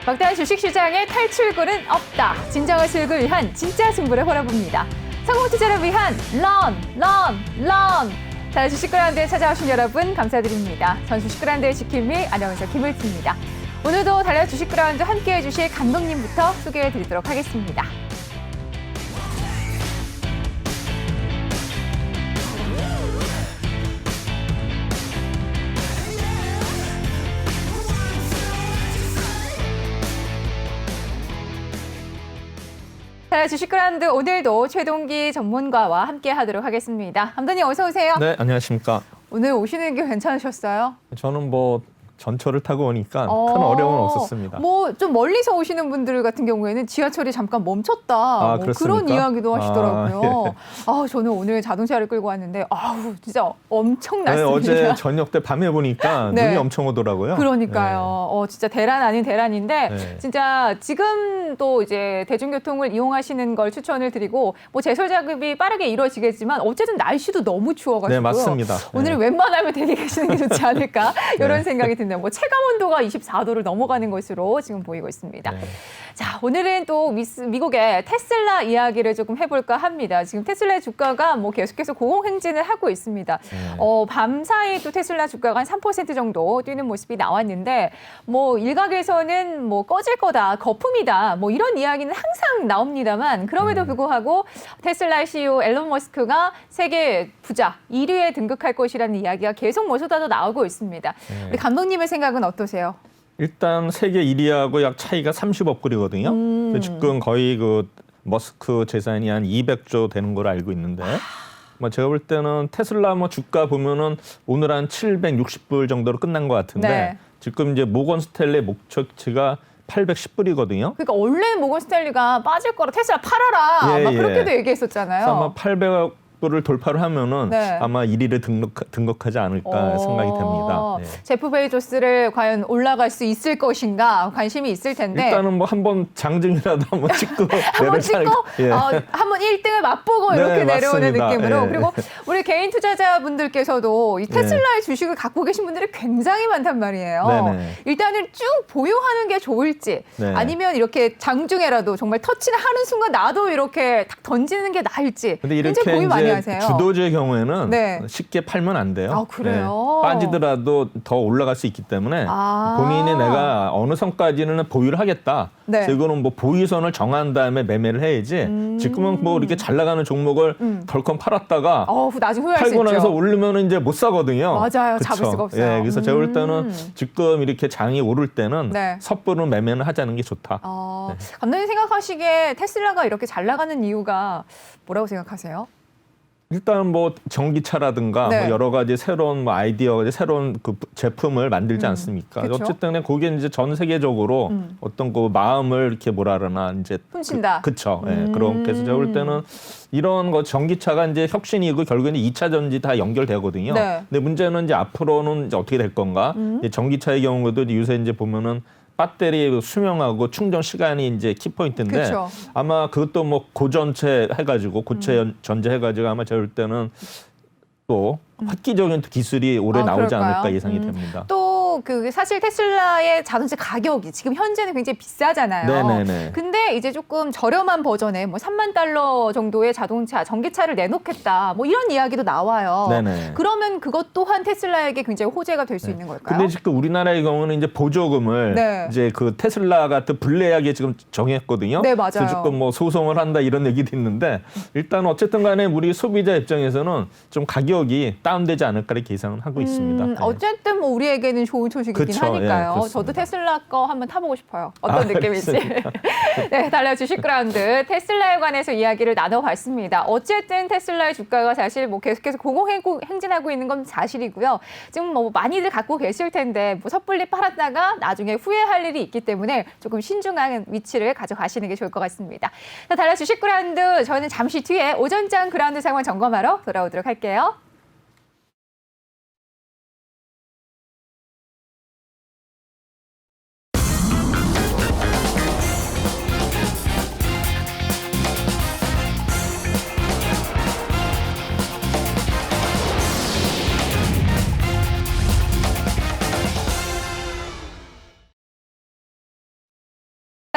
막대한 주식시장의 탈출구는 없다. 진정한 수익을 위한 진짜 승부를 벌여봅니다. 성공 투자를 위한 런! 자, 주식그라운드에 찾아오신 여러분 감사드립니다. 전 주식그라운드의 지킴이 아나운서 김을지입니다. 오늘도 달려 주식그라운드 함께해 주실 감독님부터 소개해 드리도록 하겠습니다. 자, 주식그라운드 오늘도 최동기 전문가와 함께 하도록 하겠습니다. 감독님 어서 오세요. 네, 안녕하십니까. 오늘 오시는 게 괜찮으셨어요? 저는 전철을 타고 오니까 큰 어려움은 없었습니다. 좀 멀리서 오시는 분들 같은 경우에는 지하철이 잠깐 멈췄다. 그런 이야기도 하시더라고요. 저는 오늘 자동차를 끌고 왔는데 진짜 엄청났습니다. 어제 저녁 때 밤에 보니까 눈이 엄청 오더라고요. 그러니까요. 진짜 대란 아닌 대란인데 진짜 지금 또 이제 대중교통을 이용하시는 걸 추천을 드리고 제설 작업이 빠르게 이루어지겠지만 어쨌든 날씨도 너무 추워가지고요. 네, 맞습니다. 오늘은 웬만하면 대기 계시는 게 좋지 않을까 이런 생각이 듭니다. 체감 온도가 24도를 넘어가는 것으로 지금 보이고 있습니다. 자, 오늘은 또 미국의 테슬라 이야기를 조금 해볼까 합니다. 지금 테슬라의 주가가 계속해서 고공행진을 하고 있습니다. 밤사이 또 테슬라 주가가 한 3% 정도 뛰는 모습이 나왔는데 일각에서는 꺼질 거다, 거품이다 이런 이야기는 항상 나옵니다만 그럼에도 불구하고 테슬라의 CEO 앨런 머스크가 세계 부자 1위에 등극할 것이라는 이야기가 계속 쏟아져 나오고 있습니다. 우리 감독님의 생각은 어떠세요? 일단 세계 1위하고 약 차이가 30억 불이거든요. 지금 거의 머스크 재산이 한 200조 되는 걸로 알고 있는데 제가 볼 때는 테슬라 주가 보면은 오늘 한 760불 정도로 끝난 것 같은데 지금 이제 모건 스탠리 목표치가 810불이거든요. 그러니까 원래 모건 스탠리가 빠질 거라 테슬라 팔아라 그렇게도 얘기했었잖아요. 아마 800불을 돌파를 하면은 아마 1위를 등극하지 않을까 생각이 됩니다. 제프 베이조스를 과연 올라갈 수 있을 것인가 관심이 있을 텐데 일단은 한번 장증이라도 한번 찍고 한번 1등을 맛보고 이렇게 내려오는 느낌으로 그리고 우리 개인 투자자분들께서도 이 테슬라의 주식을 갖고 계신 분들이 굉장히 많단 말이에요. 일단은 쭉 보유하는 게 좋을지 아니면 이렇게 장중에라도 정말 터치를 하는 순간 나도 이렇게 탁 던지는 게 나을지 굉장히 고민 많이 하세요. 주도주의 경우에는 쉽게 팔면 안 돼요. 그래요? 빠지더라도 더 올라갈 수 있기 때문에 본인이 내가 어느 선까지는 보유를 하겠다. 그래서 이거는 보유선을 정한 다음에 매매를 해야지. 지금은 이렇게 잘 나가는 종목을 덜컥 팔았다가 나중에 후회할 수 팔고 있죠. 나서 오르면 이제 못 사거든요. 맞아요. 잡을 수가 없어요. 그래서 제가 볼 때는 지금 이렇게 장이 오를 때는 섣부른 매매는 하자는 게 좋다. 감독님 생각하시기에 테슬라가 이렇게 잘 나가는 이유가 뭐라고 생각하세요? 일단 전기차라든가 여러 가지 새로운 아이디어, 새로운 제품을 만들지 않습니까? 어쨌든 거기에 이제 전 세계적으로 어떤 마음을 이렇게 이제 품신다. 그렇죠. 그렇게 해서 제가 볼 때는 이런 전기차가 이제 혁신이고 결국에는 2차 전지 다 연결되거든요. 근데 문제는 이제 앞으로는 이제 어떻게 될 건가? 전기차의 경우도 요새 이제 보면은 배터리 수명하고 충전 시간이 이제 키포인트인데 아마 그것도 고전체 해가지고 고체 전제 해가지고 아마 제가 볼 때는 또 획기적인 기술이 올해 나오지 않을까 예상이 됩니다. 또 사실 테슬라의 자동차 가격이 지금 현재는 굉장히 비싸잖아요. 근데 이제 조금 저렴한 버전에 $30,000 정도의 자동차, 전기차를 내놓겠다. 이런 이야기도 나와요. 그러면 그것 또한 테슬라에게 굉장히 호재가 될 수 있는 걸까요? 근데 지금 우리나라의 경우는 이제 보조금을 이제 테슬라 같은 불리하게 지금 정했거든요. 맞아요. 그래서 지금 소송을 한다 이런 얘기도 있는데 일단 어쨌든 간에 우리 소비자 입장에서는 좀 가격이 다운되지 않을까 이렇게 예상을 하고 있습니다. 어쨌든 우리에게는 좋은 소식이긴 하니까요. 저도 테슬라 거 한번 타보고 싶어요. 어떤 느낌일지. 달려 주식그라운드 테슬라에 관해서 이야기를 나눠봤습니다. 어쨌든 테슬라의 주가가 사실 계속해서 고공행진하고 있는 건 사실이고요. 지금 많이들 갖고 계실 텐데 섣불리 팔았다가 나중에 후회할 일이 있기 때문에 조금 신중한 위치를 가져가시는 게 좋을 것 같습니다. 달려 주식그라운드 저는 잠시 뒤에 오전장 그라운드 상황 점검하러 돌아오도록 할게요.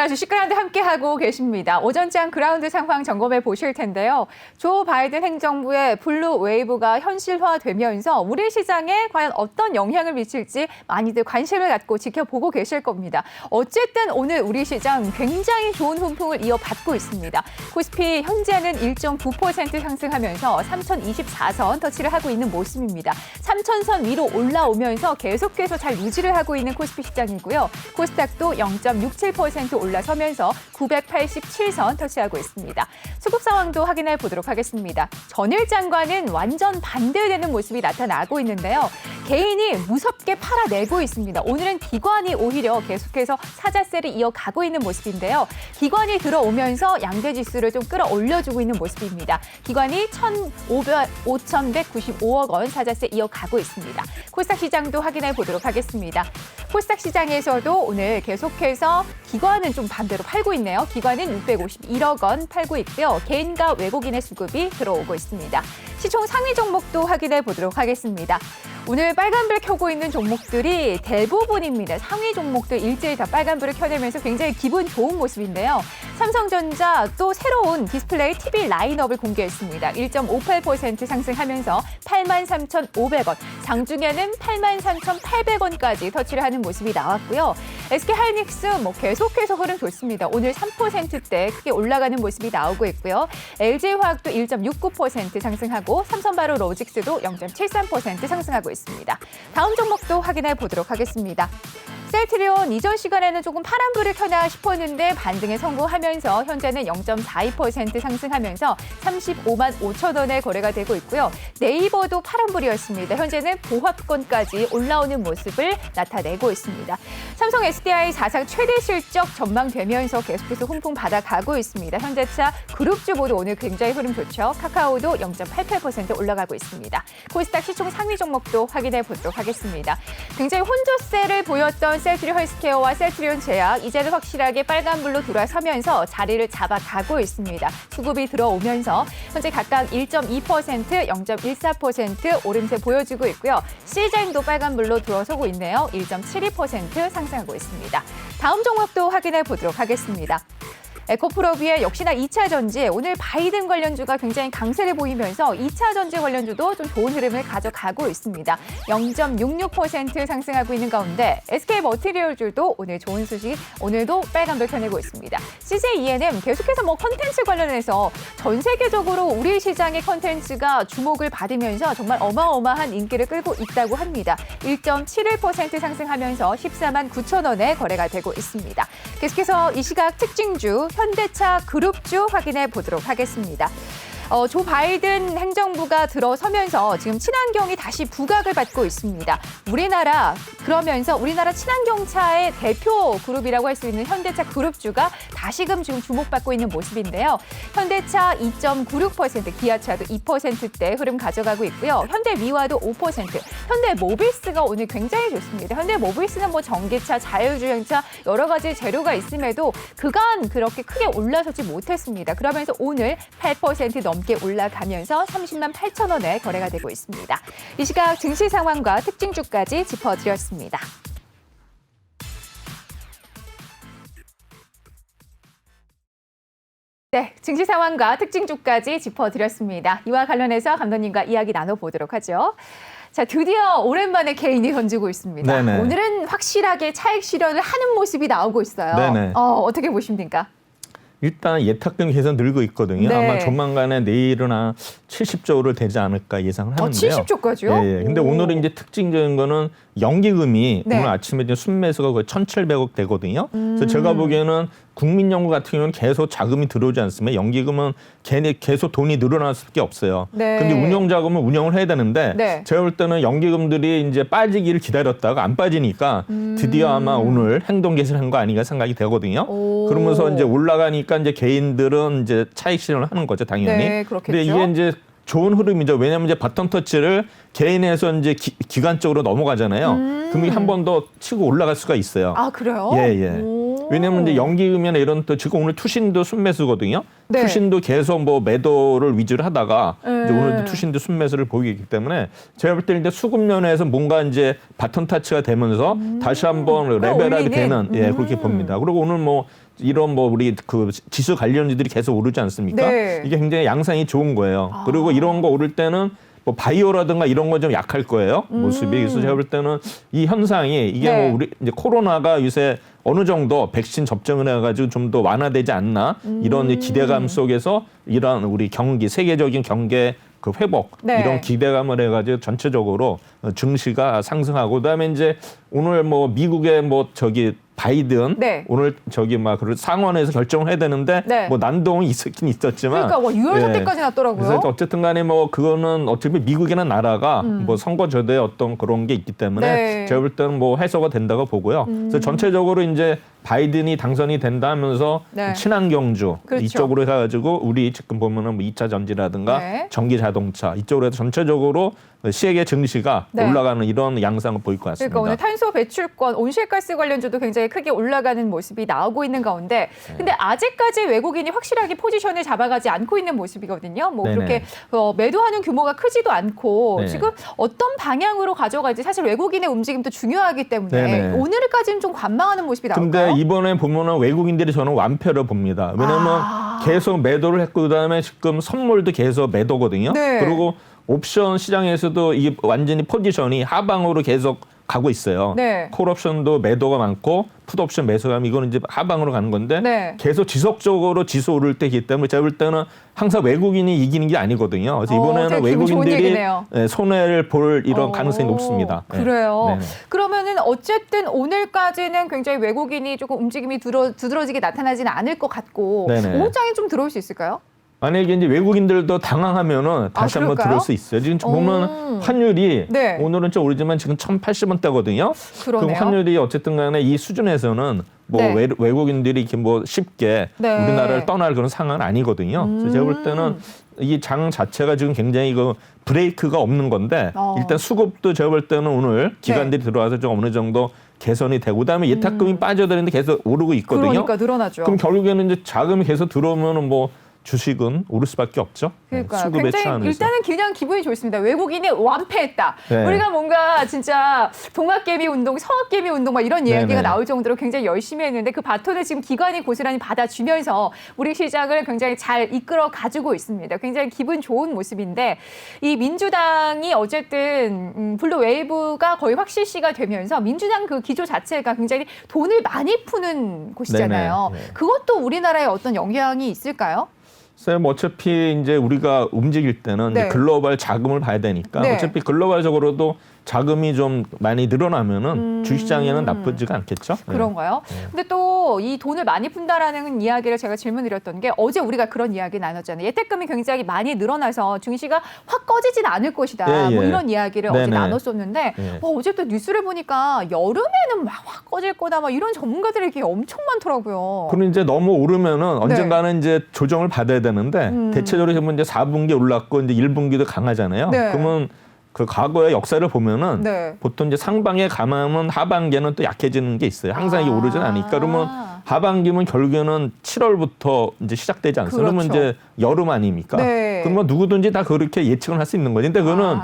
주식그라운드 함께하고 계십니다. 오전장 그라운드 상황 점검해 보실 텐데요. 조 바이든 행정부의 블루 웨이브가 현실화되면서 우리 시장에 과연 어떤 영향을 미칠지 많이들 관심을 갖고 지켜보고 계실 겁니다. 어쨌든 오늘 우리 시장 굉장히 좋은 훈풍을 이어받고 있습니다. 코스피 현재는 1.9% 상승하면서 3024선 터치를 하고 있는 모습입니다. 3000선 위로 올라오면서 계속해서 잘 유지를 하고 있는 코스피 시장이고요. 코스닥도 0.67% 올라서면서 987선 터치하고 있습니다. 수급 상황도 확인해 보도록 하겠습니다. 전일장과는 완전 반대되는 모습이 나타나고 있는데요. 개인이 무섭게 팔아내고 있습니다. 오늘은 기관이 오히려 계속해서 사자세를 이어가고 있는 모습인데요. 기관이 들어오면서 양대지수를 좀 끌어올려주고 있는 모습입니다. 기관이 5,195억 원 사자세 이어가고 있습니다. 코스닥 시장도 확인해 보도록 하겠습니다. 코스닥 시장에서도 오늘 계속해서 기관은 좀 반대로 팔고 있네요. 기관은 651억 원 팔고 있고요. 개인과 외국인의 수급이 들어오고 있습니다. 시총 상위 종목도 확인해 보도록 하겠습니다. 오늘 빨간불 켜고 있는 종목들이 대부분입니다. 상위 종목들 일제히 다 빨간불을 켜내면서 굉장히 기분 좋은 모습인데요. 삼성전자 또 새로운 디스플레이 TV 라인업을 공개했습니다. 1.58% 상승하면서 83,500원, 장중에는 83,800원까지 터치를 하는 모습이 나왔고요. SK하이닉스 계속해서 흐름 좋습니다. 오늘 3%대 크게 올라가는 모습이 나오고 있고요. LG화학도 1.69% 상승하고 삼성바이오로직스도 0.73% 상승하고 있습니다. 다음 종목도 확인해 보도록 하겠습니다. 셀트리온 이전 시간에는 조금 파란불을 켜나 싶었는데 반등에 성공하면서 현재는 0.42% 상승하면서 35만 5천 원에 거래가 되고 있고요. 네이버도 파란불이었습니다. 현재는 보합권까지 올라오는 모습을 나타내고 있습니다. 삼성 SDI 사상 최대 실적 전망되면서 계속해서 훈풍 받아가고 있습니다. 현대차 그룹주 모두 오늘 굉장히 흐름 좋죠. 카카오도 0.88% 올라가고 있습니다. 코스닥 시총 상위 종목도 확인해 보도록 하겠습니다. 굉장히 혼조세를 보였던 셀트리온 헬스케어와 셀트리온 제약 이제는 확실하게 빨간불로 돌아서면서 자리를 잡아가고 있습니다. 수급이 들어오면서 현재 각각 1.2%, 0.14% 오름세 보여주고 있고요. 시젠도 빨간불로 들어서고 있네요. 1.72% 상승하고 있습니다. 다음 종목도 확인해 보도록 하겠습니다. 에코프로비의 역시나 2차 전지, 오늘 바이든 관련주가 굉장히 강세를 보이면서 2차 전지 관련주도 좀 좋은 흐름을 가져가고 있습니다. 0.66% 상승하고 있는 가운데 SK머티리얼주도 오늘 좋은 소식, 오늘도 빨간불 켜내고 있습니다. CJ 계속해서 컨텐츠 관련해서 전 세계적으로 우리 시장의 컨텐츠가 주목을 받으면서 정말 어마어마한 인기를 끌고 있다고 합니다. 1.71% 상승하면서 14만 9천 원에 거래가 되고 있습니다. 계속해서 이 시각 특징주 현대차 그룹주 확인해 보도록 하겠습니다. 조 바이든 행정부가 들어서면서 지금 친환경이 다시 부각을 받고 있습니다. 그러면서 우리나라 친환경차의 대표 그룹이라고 할 수 있는 현대차 그룹주가 다시금 지금 주목받고 있는 모습인데요. 현대차 2.96%, 기아차도 2%대 흐름 가져가고 있고요. 현대미화도 5%, 현대모비스가 오늘 굉장히 좋습니다. 현대모비스는 전기차, 자율주행차 여러 가지 재료가 있음에도 그간 그렇게 크게 올라서지 못했습니다. 그러면서 오늘 8% 넘게 올라가면서 30만 8천 원에 거래가 되고 있습니다. 이 시각 증시 상황과 특징주까지 짚어드렸습니다. 네, 증시 상황과 특징주까지 짚어드렸습니다. 이와 관련해서 감독님과 이야기 나눠보도록 하죠. 자, 드디어 오랜만에 개인이 던지고 있습니다. 네네. 오늘은 확실하게 차익 실현을 하는 모습이 나오고 있어요. 네네. 어떻게 보십니까? 일단 예탁금이 계속 늘고 있거든요. 네. 아마 조만간에 내일은 한 70조를 되지 않을까 예상을 하는데요. 70조까지요? 예, 예. 근데 오늘은 이제 특징적인 거는 연기금이 네. 오늘 아침에 이제 순매수가 거의 1,700억 되거든요. 그래서 제가 보기에는 국민연구 같은 경우는 계속 자금이 들어오지 않으면 연기금은 계속 돈이 늘어날 수밖에 없어요. 네. 근데 운영자금은 운영을 해야 되는데 네. 제가 볼 때는 연기금들이 이제 빠지기를 기다렸다가 안 빠지니까 드디어 아마 오늘 행동 개시를 한 거 아닌가 생각이 되거든요. 그러면서 이제 올라가니까 이제 개인들은 이제 차익 실현을 하는 거죠, 당연히. 네, 그렇겠죠. 근데 이게 이제 좋은 흐름이죠. 왜냐하면 이제 바텀 터치를 개인에서 이제 기간적으로 넘어가잖아요. 그럼 한 번 더 치고 올라갈 수가 있어요. 아, 그래요? 예, 예. 오. 왜냐하면 이제 연기금이나 이런 또 지금 오늘 투신도 순매수거든요. 네. 투신도 계속 뭐 매도를 위주로 하다가 이제 오늘도 투신도 순매수를 보이기 때문에 제가 볼 때 이제 수급 면에서 뭔가 이제 바톤 타치가 되면서 다시 한번 레벨업이 되는 예, 그렇게 봅니다. 그리고 오늘 뭐 이런 뭐 우리 그 지수 관련주들이 계속 오르지 않습니까? 네. 이게 굉장히 양상이 좋은 거예요. 그리고 이런 거 오를 때는 뭐 바이오라든가 이런 거 좀 약할 거예요. 모습이. 그래서 제가 볼 때는 이 현상이 이게 네. 뭐 우리 이제 코로나가 요새 어느 정도 백신 접종을 해가지고 좀 더 완화되지 않나 이런 기대감 속에서 이런 우리 경기 세계적인 경제 그 회복 네. 이런 기대감을 해가지고 전체적으로 증시가 상승하고 그다음에 이제 오늘 뭐 미국의 뭐 저기 바이든 네. 오늘 저기 막 그 상원에서 결정을 해야 되는데 네. 뭐 난동이 있었긴 있었지만 그러니까 뭐 6월 사태까지 났더라고요. 그래서 어쨌든 간에 뭐 그거는 어차피 미국이나 나라가 뭐 선거제도의 어떤 그런 게 있기 때문에 네. 제가 볼 때는 뭐 해소가 된다고 보고요. 그래서 전체적으로 이제 바이든이 당선이 된다 하면서 네. 친환경주 그렇죠. 이쪽으로 해가지고 우리 지금 보면은 뭐 2차 전지라든가 네. 전기 자동차 이쪽으로 해서 전체적으로 세계 증시가 네. 올라가는 이런 양상을 보일 것 같습니다. 그러니까 오늘 탄소 배출권, 온실가스 관련주도 굉장히 크게 올라가는 모습이 나오고 있는 가운데, 근데 아직까지 외국인이 확실하게 포지션을 잡아가지 않고 있는 모습이거든요. 뭐 네네. 그렇게 매도하는 규모가 크지도 않고 네. 지금 어떤 방향으로 가져갈지 사실 외국인의 움직임도 중요하기 때문에 네네. 오늘까지는 좀 관망하는 모습이 나올까요? 근데 이번에 보면은 외국인들이 저는 완패를 봅니다. 왜냐하면 계속 매도를 했고 그다음에 지금 선물도 계속 매도거든요. 네. 그리고 옵션 시장에서도 이게 완전히 포지션이 하방으로 계속 가고 있어요. 네. 콜옵션도 매도가 많고 풋옵션 매수가 많고 이거는 이제 하방으로 가는 건데 네. 계속 지속적으로 지수 오를 때이기 때문에 제가 볼 때는 항상 외국인이 이기는 게 아니거든요. 그래서 이번에는 되게 기분 좋은 외국인들이 얘기네요. 손해를 볼 이런 가능성이 높습니다. 네. 그래요. 네네. 그러면은 어쨌든 오늘까지는 굉장히 외국인이 조금 움직임이 두드러지게 나타나지는 않을 것 같고 네네. 오후장에 좀 들어올 수 있을까요? 만약에 이제 외국인들도 당황하면은 다시 한번 그럴까요? 들어올 수 있어요. 지금 보면 환율이 네. 오늘은 좀 오르지만 지금 1,080원대거든요. 그러네요. 그럼 환율이 어쨌든 간에 이 수준에서는 뭐 네. 외국인들이 이렇게 뭐 쉽게 네. 우리나라를 떠날 그런 상황은 아니거든요. 그래서 제가 볼 때는 이 장 자체가 지금 굉장히 그 브레이크가 없는 건데 일단 수급도 제가 볼 때는 오늘 기관들이 들어와서 좀 어느 정도 개선이 되고 그다음에 예탁금이 빠져들었는데 계속 오르고 있거든요. 그러니까 늘어나죠. 그럼 결국에는 이제 자금이 계속 들어오면은 뭐 주식은 오를 수밖에 없죠. 그러니까 수급에 굉장히 취하면서. 일단은 그냥 기분이 좋습니다. 외국인이 완패했다. 네. 우리가 뭔가 진짜 동학개미 운동, 서학개미 운동 막 이런 이야기가 네네. 나올 정도로 굉장히 열심히 했는데 그 바톤을 지금 기관이 고스란히 받아주면서 우리 시장을 굉장히 잘 이끌어 가지고 있습니다. 굉장히 기분 좋은 모습인데 이 민주당이 어쨌든 블루 웨이브가 거의 확실시가 되면서 민주당 그 기조 자체가 굉장히 돈을 많이 푸는 곳이잖아요. 네네. 네. 그것도 우리나라에 어떤 영향이 있을까요? 쌤 어차피 이제 우리가 움직일 때는 네. 이제 글로벌 자금을 봐야 되니까 네. 어차피 글로벌적으로도 자금이 좀 많이 늘어나면은 주식시장에는 나쁘지가 않겠죠. 네. 그런가요? 근데 또 이 돈을 많이 푼다라는 이야기를 제가 질문드렸던 게 어제 우리가 그런 이야기 나눴잖아요. 예탁금이 굉장히 많이 늘어나서 증시가 확 꺼지진 않을 것이다. 예, 뭐 예. 이런 이야기를 어제 네네. 나눴었는데 예. 어제 또 뉴스를 보니까 여름에는 막 확 꺼질 거다 막 이런 전문가들이 이렇게 엄청 많더라고요. 그럼 이제 너무 오르면은 언젠가는 이제 조정을 받아야 되는데 대체적으로 보면 이제 4분기 올랐고 이제 1분기도 강하잖아요. 네. 그러면 그 과거의 역사를 보면은 네. 보통 이제 상반기에 감하면 하반기에는 또 약해지는 게 있어요. 항상 이게 오르진 않으니까. 그러면 하반기면 결국에는 7월부터 이제 시작되지 않습니까? 그러면 그렇죠. 이제 여름 아닙니까? 네. 그러면 누구든지 다 그렇게 예측을 할 수 있는 거지. 근데 그거는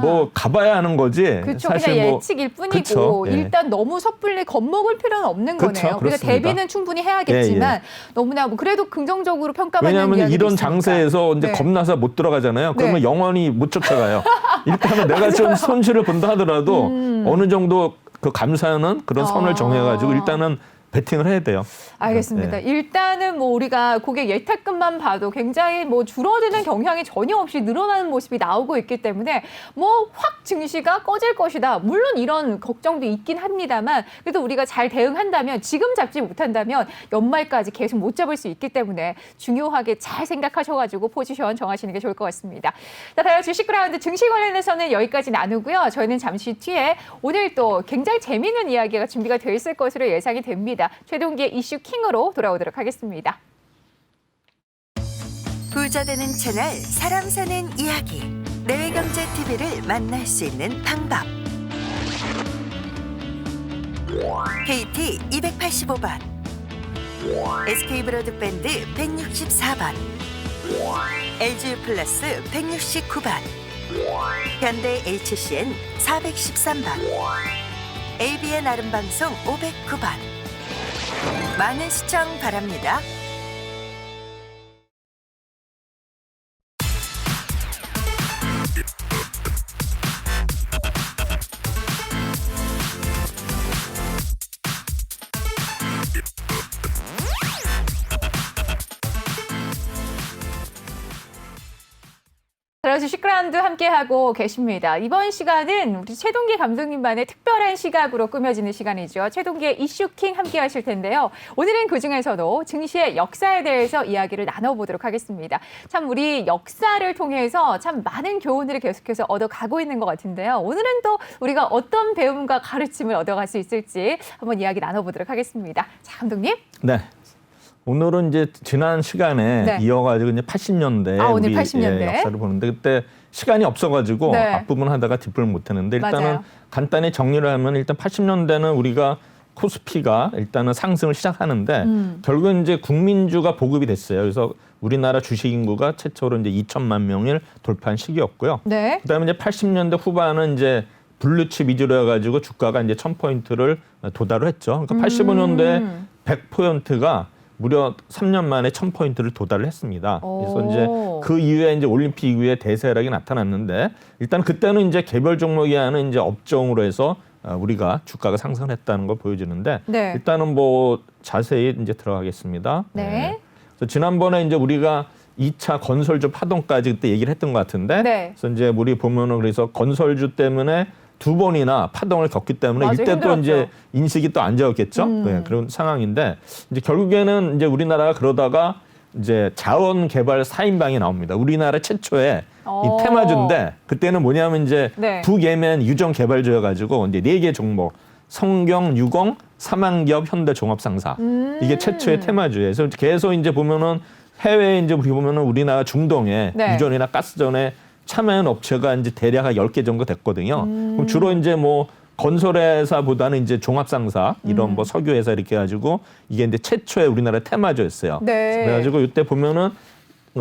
뭐 가봐야 하는 거지. 그렇죠. 사실 그냥 뭐 예측일 뿐이고 그쵸. 예. 일단 너무 섣불리 겁먹을 필요는 없는 그쵸, 거네요. 그러니까 그렇습니다. 대비는 충분히 해야겠지만 너무나 뭐 그래도 긍정적으로 평가받는 왜냐하면 이야기도 이런 있으니까. 장세에서 이제 네. 겁나서 못 들어가잖아요. 그러면 네. 영원히 못 쫓아가요. 일단은 내가 좀 손실을 본다 하더라도 어느 정도 그 감사하는 그런 선을 정해가지고 일단은 베팅을 해야 돼요. 알겠습니다. 네. 일단은 뭐 우리가 고객 예탁금만 봐도 굉장히 뭐 줄어드는 경향이 전혀 없이 늘어나는 모습이 나오고 있기 때문에 뭐 확 증시가 꺼질 것이다. 물론 이런 걱정도 있긴 합니다만 그래도 우리가 잘 대응한다면 지금 잡지 못한다면 연말까지 계속 못 잡을 수 있기 때문에 중요하게 잘 생각하셔가지고 포지션 정하시는 게 좋을 것 같습니다. 자, 다음 주식 그라운드 증시 관련해서는 여기까지 나누고요. 저희는 잠시 뒤에 오늘 또 굉장히 재미있는 이야기가 준비가 되어 있을 것으로 예상이 됩니다. 최동기의 이슈 킹으로 돌아오도록 하겠습니다. 부자 되는 채널 사람 사는 이야기 내외경제 TV를 만날 수 있는 방법 KT 285번 SK 브로드밴드 164번, LG 플러스 169번, 현대 HCN 413번, ABN 아름방송 509번. 많은 시청 바랍니다. 그래서 시크라운드 함께하고 계십니다. 이번 시간은 우리 최동기 감독님만의 특별한 시각으로 꾸며지는 시간이죠. 최동기의 이슈킹 함께하실 텐데요. 오늘은 그중에서도 증시의 역사에 대해서 이야기를 나눠보도록 하겠습니다. 참 우리 역사를 통해서 참 많은 교훈들을 계속해서 얻어가고 있는 것 같은데요. 오늘은 또 우리가 어떤 배움과 가르침을 얻어갈 수 있을지 한번 이야기 나눠보도록 하겠습니다. 자, 감독님. 네. 오늘은 이제 지난 시간에 네. 이어가지고 이제 80년대 오늘 우리 80년대. 역사를 보는데 그때 시간이 없어가지고 네. 앞부분 하다가 뒷부분 못했는데 일단은 맞아요. 간단히 정리를 하면 일단 80년대는 우리가 코스피가 일단은 상승을 시작하는데 결국은 이제 국민주가 보급이 됐어요. 그래서 우리나라 주식 인구가 최초로 이제 2천만 명을 돌파한 시기였고요. 네. 그다음에 이제 80년대 후반은 이제 블루칩 위주로 해가지고 주가가 이제 1000포인트를 도달을 했죠. 그러니까 85년도에 100%가 무려 3년 만에 1000포인트를 도달을 했습니다. 그래서 이제 그 이후에 이제 올림픽 이후에 대세락이 나타났는데 일단 그때는 이제 개별 종목이 하는 이제 업종으로 해서 우리가 주가가 상승했다는 걸 보여주는데 네. 일단은 뭐 자세히 이제 들어가겠습니다. 네. 그래서 지난번에 이제 우리가 2차 건설주 파동까지 그때 얘기를 했던 것 같은데 네. 그래서 이제 우리 보면은 그래서 건설주 때문에 두 번이나 파동을 겪기 때문에 맞아요. 이때 또 힘들었죠. 이제 인식이 또 안 좋았겠죠. 네, 그런 상황인데 이제 결국에는 이제 우리나라가 그러다가 이제 자원 개발 4인방이 나옵니다. 우리나라 최초의 이 테마주인데 그때는 뭐냐면 이제 네. 북예멘 유정 개발주여가지고 이제 4개 종목 성경, 유공, 사망기업, 현대종합상사 이게 최초의 테마주예요. 그래서 계속 이제 보면은 해외에 이제 우리 보면은 우리나라 중동에 네. 유전이나 가스전에 참여한 업체가 이제 대략 한 10개 정도 됐거든요. 그럼 주로 이제 뭐 건설회사보다는 이제 종합상사 이런 뭐 석유회사 이렇게 해가지고 이게 이제 최초의 우리나라 테마주였어요. 네. 그래가지고 이때 보면은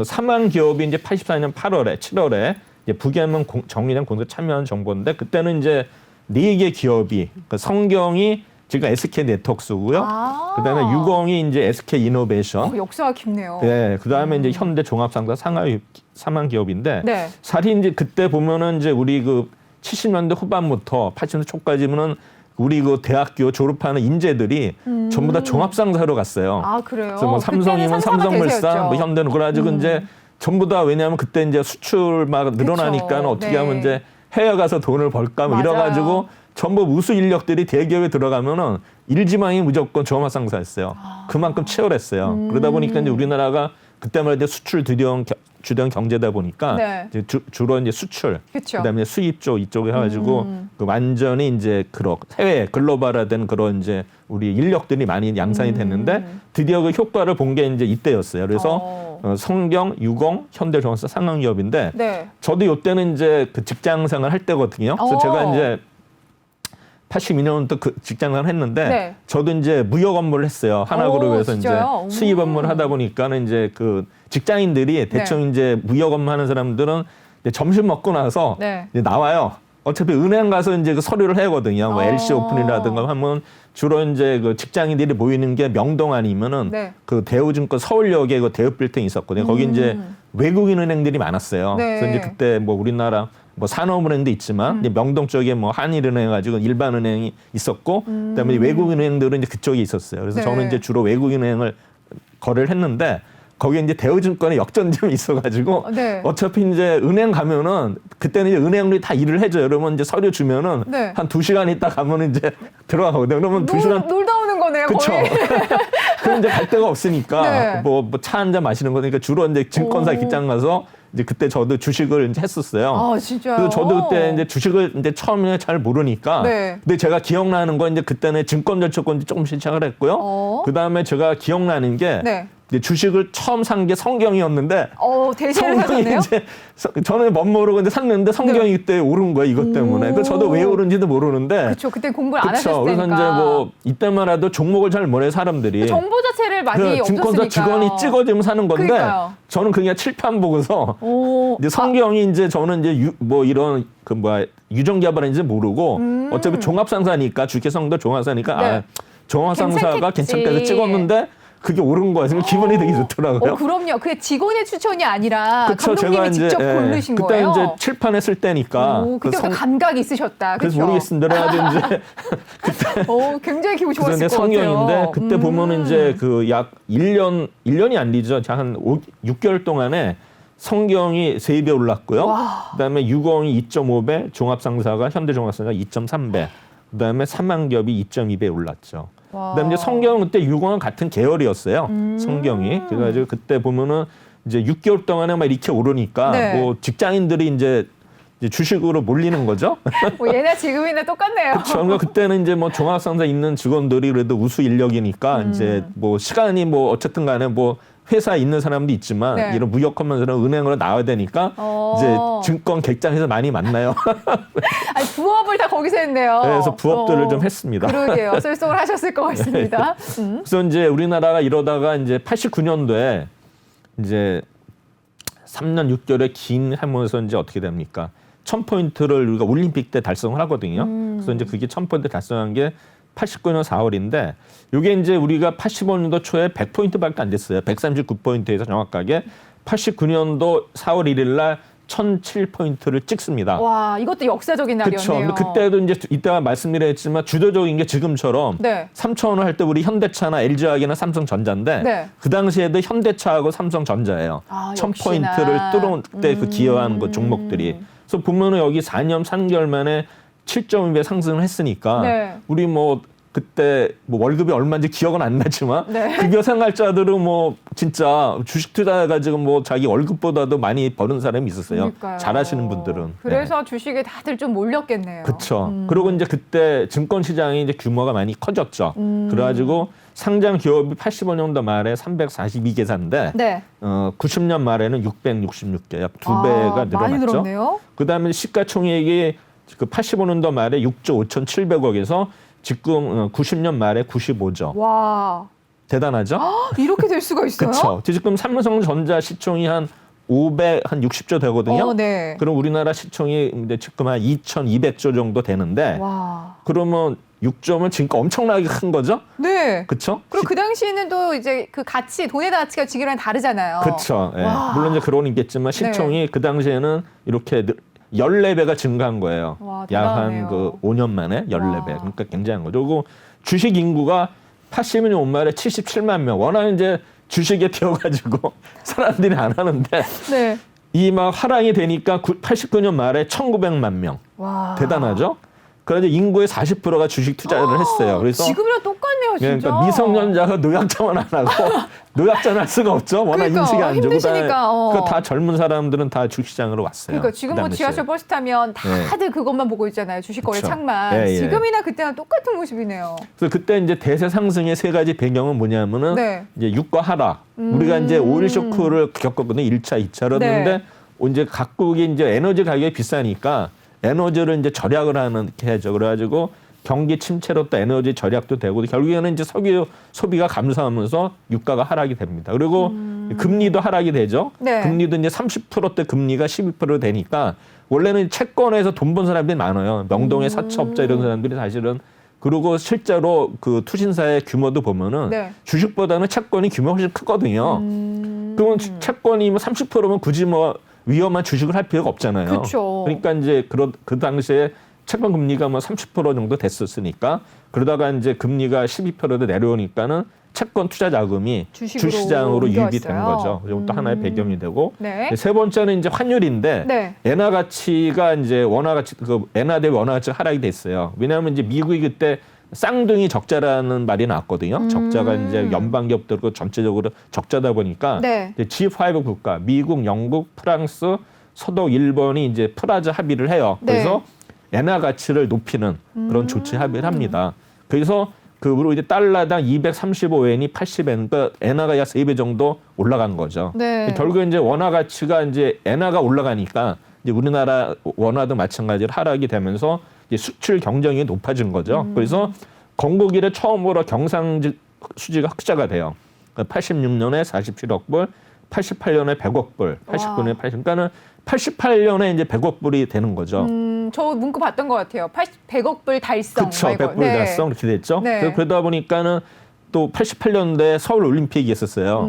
사망 기업이 이제 84년 8월에 7월에 이제 북예멘 정리된 공사 참여한 정보인데 그때는 이제 4개 기업이 그 성경이 지금 SK 네트워크스고요. 그다음에 유공이 이제 SK 이노베이션. 역사가 깊네요. 네, 그다음에 이제 현대 종합상사 사망 기업인데 네. 사실 이제 그때 보면은 이제 우리 그 70년대 후반부터 80년대 초까지는 우리 그 대학교 졸업하는 인재들이 전부 다 종합상사로 갔어요. 아, 그래요? 그래서 뭐 삼성이면 삼성물산, 뭐 현대는 그래가지고 이제 전부 다 왜냐하면 그때 이제 수출 막 늘어나니까 그쵸. 어떻게 네. 하면 이제 해외 가서 돈을 벌까 뭐 맞아요. 이래가지고 전부 우수 인력들이 대기업에 들어가면은 일지망이 무조건 종합상사였어요. 그만큼 치열했어요. 그러다 보니까 이제 우리나라가 그때만 해도 수출 주된 경제다 보니까 네. 이제 주로 이제 수출, 그쵸. 그다음에 수입 쪽 이쪽에 해가지고 그 완전히 이제 그런 해외 글로벌화된 그런 이제 우리 인력들이 많이 양산이 됐는데 드디어 그 효과를 본 게 이제 이때였어요. 그래서 성경, 유공, 현대종합사 상강기업인데 네. 저도 이때는 이제 그 직장생활 할 때거든요. 그래서 제가 이제 82년부터 그 직장생활 했는데 네. 저도 이제 무역 업무를 했어요. 하나그룹에서 이제 진짜요? 수입 업무를 하다 보니까는 이제 그 직장인들이 대충 네. 이제 무역 업무 하는 사람들은 이제 점심 먹고 나서 네. 이제 나와요. 어차피 은행 가서 이제 그 서류를 해야 하거든요. 뭐 LC 오픈이라든가 하면 주로 이제 그 직장인들이 모이는 게 명동 아니면은 네. 그 대우증권 서울역에 그 대우 빌딩이 있었거든요. 거기 이제 외국인 은행들이 많았어요. 네. 그래서 이제 그때 뭐 우리나라 뭐 산업은행도 있지만 이제 명동 쪽에 뭐 한일은행 해가지고 일반은행이 있었고 그다음에 외국인 은행들은 이제 그쪽에 있었어요. 그래서 네. 저는 이제 주로 외국인 은행을 거래를 했는데 거기에 이제 대우증권에 역전점이 있어가지고 네. 어차피 이제 은행 가면은 그때는 이제 은행들이 다 일을 해줘요. 그러면 이제 서류 주면은 네. 한 2시간 있다 가면은 이제 들어가거든요. 그러면 2시간 놀다 오는 거네요, 그렇죠. 거의. 그럼 이제 갈 데가 없으니까 네. 뭐 차 한 잔 마시는 거니까 주로 이제 증권사 기장 가서 이제 그때 저도 주식을 이제 했었어요. 아, 진짜요? 그래서 저도 그때 이제 주식을 이제 처음에 잘 모르니까. 네. 근데 제가 기억나는 건 이제 그때는 증권절차권 조금씩 시작을 했고요. 그 다음에 제가 기억나는 게 네. 이제 주식을 처음 산 게 성경이었는데 대세를 성경이 사셨네요? 이제 저는 못 모르고 근데 샀는데 성경이 그때 오른 거예요. 이것 때문에. 그 저도 왜 오른지도 모르는데. 그렇죠. 그때 공부를 안 그쵸. 하셨을 그래서 테니까. 이제 뭐 이때만 해도 종목을 잘 모르는 사람들이 정보 자체를 많이 증권사 없었으니까요. 직원이 찍어주면 사는 건데 그러니까요. 저는 그냥 칠판 보고서 이제 성경이 이제 저는 이제 뭐 이런 그 뭐야 유전개발인지 모르고 어차피 종합상사니까 주식성도 종합상사니까 네. 종합상사가 괜찮겠지. 괜찮다 해서 찍었는데 그게 옳은 거예요. 그래서 기분이 되게 좋더라고요. 그럼요. 그게 직원의 추천이 아니라 그쵸, 감독님이 직접 고르신 그때 거예요. 이제 칠판에 쓸 때니까 그때부터 감각이 있으셨다. 그래서 그렇죠? 모르겠습니다. 그래가지고 이제 굉장히 기분 좋았을 그래서 것 같아요. 성경인데 그때 보면은 이제 그 약 1년이 안 되죠. 한 6개월 동안에 성경이 3배 올랐고요. 그다음에 유공이 2.5배, 종합상사가 현대종합상사가 2.3배, 그다음에 삼한기업이 2.2배 올랐죠. 그다음에 이제 성경은 그때 유공은 같은 계열이었어요. 성경이 그래가지고 그때 보면은 이제 6개월 동안에 막 이렇게 오르니까 네. 뭐 직장인들이 이제 주식으로 몰리는 거죠. 예나 지금이나 똑같네요. 그렇죠. 그러니까 그때는 이제 뭐 종합상사 있는 직원들이 그래도 우수 인력이니까 이제 뭐 시간이 뭐 어쨌든 간에 뭐 회사에 있는 사람도 있지만 네. 이런 무역하면서는 은행으로 나와야 되니까 이제 증권 객장에서 많이 만나요. 아니, 부업을 다 거기서 했네요. 그래서 부업들을 좀 했습니다. 그러게요. 쏠쏠 하셨을 것 같습니다. 그래서 이제 우리나라가 이러다가 이제 89년도에 이제 3년 6개월의 긴 하면서 이제 어떻게 됩니까? 1000포인트를 우리가 올림픽 때 달성을 하거든요. 그래서 이제 그게 1000포인트 달성한 게 89년 4월인데 이게 이제 우리가 85년도 초에 100포인트밖에 안 됐어요. 139포인트에서 정확하게 89년도 4월 1일 날 1007포인트를 찍습니다. 와, 이것도 역사적인 날이었네요. 그렇죠. 그때도 이제 이따가 말씀드렸지만 주도적인 게 지금처럼 네. 3,000원을 할 때 우리 현대차나 LG화학이나 삼성전자인데 네. 그 당시에도 현대차하고 삼성전자예요. 1000포인트를 뚫을 때 그 기여한 그 종목들이. 그래서 보면은 여기 4년 3개월 만에 7.2배 상승을 했으니까 네. 우리 뭐 그때 뭐 월급이 얼마인지 기억은 안 나지만 네. 급여 생활자들은 뭐 진짜 주식 투자해가지고 뭐 자기 월급보다도 많이 버는 사람이 있었어요. 그러니까요. 잘하시는 분들은. 그래서 주식에 다들 좀 몰렸겠네요. 그렇죠. 그리고 이제 그때 증권 시장이 이제 규모가 많이 커졌죠. 그래가지고 상장 기업이 85년도 말에 342개사인데 네. 90년 말에는 666개, 약 2배가 늘어났죠. 많이 늘었네요. 그다음에 시가총액이 그 85년도 말에 6조 5,700억에서 지금 90년 말에 95조. 와, 대단하죠? 이렇게 될 수가 있어요? 그렇죠. 지금 삼성전자 시총이 한 560조 되거든요. 네. 그럼 우리나라 시총이 근데 지금 한 2,200조 정도 되는데 와. 그러면 6조면 지금 엄청나게 큰 거죠? 네. 그렇죠? 그리고 그 당시에는 또 이제 그 가치, 돈의 가치가 지금이랑 다르잖아요. 그렇죠. 예. 와. 물론 이제 그런 있겠지만 시총이 그 당시에는 이렇게 14배가 증가한 거예요. 와, 약 대단하네요. 한 그 5년 만에 14배. 와. 그러니까 굉장한 거죠. 그리고 주식 인구가 80년 말에 77만 명. 워낙 이제 주식에 튀어가지고 사람들이 안 하는데 네. 이 막 하락이 되니까 89년 말에 1,900만 명. 와. 대단하죠? 그래서 인구의 40%가 주식 투자를 했어요. 그래서 지금이랑 똑같네요, 진짜. 그러니까 미성년자가 노약자만 안 하고 노약자는 할 수가 없죠. 워낙 그러니까, 인식이 안 좋고 힘드시니까, 그러니까 다 젊은 사람들은 다 주식시장으로 왔어요. 그러니까 지금 뭐 그 당시에. 지하철 버스 타면 다들 그것만 보고 있잖아요. 주식 거래 그쵸. 창만. 예, 예. 지금이나 그때랑 똑같은 모습이네요. 그래서 그때 이제 대세 상승의 세 가지 배경은 뭐냐면은 네. 이제 유가 하락. 우리가 이제 오일 쇼크를 겪었거든요. 1차, 2차로 네. 했는데 이제 각국이 이제 에너지 가격이 비싸니까 에너지를 이제 절약을 하는 게 하죠. 그래가지고 경기 침체로 또 에너지 절약도 되고 결국에는 이제 석유 소비가 감소하면서 유가가 하락이 됩니다. 그리고 금리도 하락이 되죠. 네. 금리도 이제 30%대 금리가 12% 되니까 원래는 채권에서 돈 번 사람들이 많아요. 명동의 사채업자 이런 사람들이 사실은 그리고 실제로 그 투신사의 규모도 보면은 네. 주식보다는 채권이 규모가 훨씬 크거든요. 그러면 채권이 뭐 30%면 굳이 뭐 위험한 주식을 할 필요가 없잖아요. 그쵸. 그러니까 이제 그 당시에 채권 금리가 뭐 30% 정도 됐었으니까 그러다가 이제 금리가 12%로 내려오니까는 채권 투자 자금이 주식으로 주식시장으로 유입이 된 옮겨왔어요. 거죠. 이것도 하나의 배경이 되고 네. 세 번째는 이제 환율인데 네. 엔화 가치가 이제 원화 가치 그 엔화 대 원화 가치가 하락이 됐어요. 왜냐하면 이제 미국이 그때 쌍둥이 적자라는 말이 나왔거든요. 적자가 이제 연방 기업들고 전체적으로 적자다 보니까 네. 이제 G5 국가 미국, 영국, 프랑스, 서독, 일본이 이제 프라즈 합의를 해요. 네. 그래서 엔화 가치를 높이는 그런 조치 합의를 합니다. 그래서 그으로 이제 달러당 235엔이 80엔, 그러니까 엔화가 약 3배 정도 올라간 거죠. 네. 결국 이제 원화 가치가 이제 엔화가 올라가니까 이제 우리나라 원화도 마찬가지로 하락이 되면서 이제 수출 경쟁이 높아진 거죠. 그래서 건국 이래 처음으로 경상 수지가 흑자가 돼요. 그러니까 86년에 47억 불, 88년에 100억 불, 89년에 80. 그러니까는 88년에 이제 100억 불이 되는 거죠. 저 문구 봤던 것 같아요. 100억 불 달성. 그렇죠. 100불 네. 달성 이렇게 됐죠. 네. 그러다 보니까는 또 88년도에 서울 올림픽이 있었어요.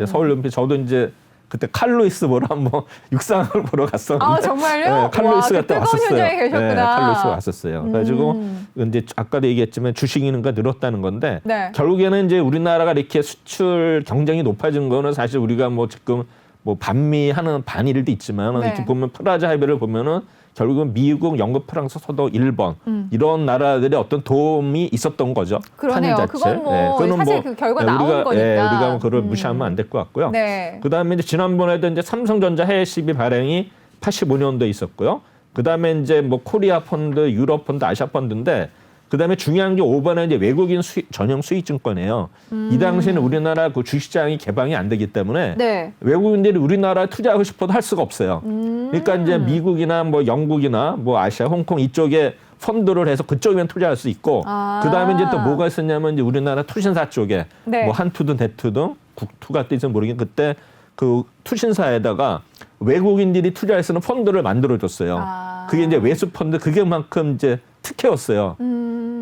서울 올림픽 저도 이제 그때 칼로이스 보러 한번 육상을 보러 갔었는데. 아 정말요? 네, 칼로이스가 그 또 뜨거운 왔었어요. 현장에 계셨구나. 네, 칼로이스가 왔었어요. 그래가지고 이제 아까도 얘기했지만 주식인가 늘었다는 건데 네. 결국에는 이제 우리나라가 이렇게 수출 경쟁이 높아진 거는 사실 우리가 뭐 지금 뭐 반미하는 반일도 있지만 네. 이렇게 보면 프라자 합의를 보면은 결국은 미국, 영국, 프랑스, 서독, 일본 이런 나라들의 어떤 도움이 있었던 거죠. 그러네요. 환율 자체. 그건 뭐 그거는 사실 그 결과 나온 우리가, 거니까. 우리가 그걸 무시하면 안 될 것 같고요. 네. 그다음에 이제 지난번에도 이제 삼성전자 해외 시비 발행이 85년도에 있었고요. 그다음에 이제 뭐 코리아 펀드, 유럽 펀드, 아시아 펀드인데 그다음에 중요한 게 5번에 이제 외국인 전용 수익 증권이에요. 이 당시에는 우리나라 그 주시장이 개방이 안 되기 때문에 네. 외국인들이 우리나라에 투자하고 싶어도 할 수가 없어요. 그러니까 이제 미국이나 뭐 영국이나 뭐 아시아, 홍콩 이쪽에 펀드를 해서 그쪽에만 투자할 수 있고 그다음에 이제 또 뭐가 있었냐면 이제 우리나라 투신사 쪽에 네. 뭐 한투든 대투든 국투가 뜻인지 모르겠는데 그때 그 투신사에다가 외국인들이 투자할 수 있는 펀드를 만들어줬어요. 그게 이제 외수 펀드 그게만큼 이제 특혜였어요.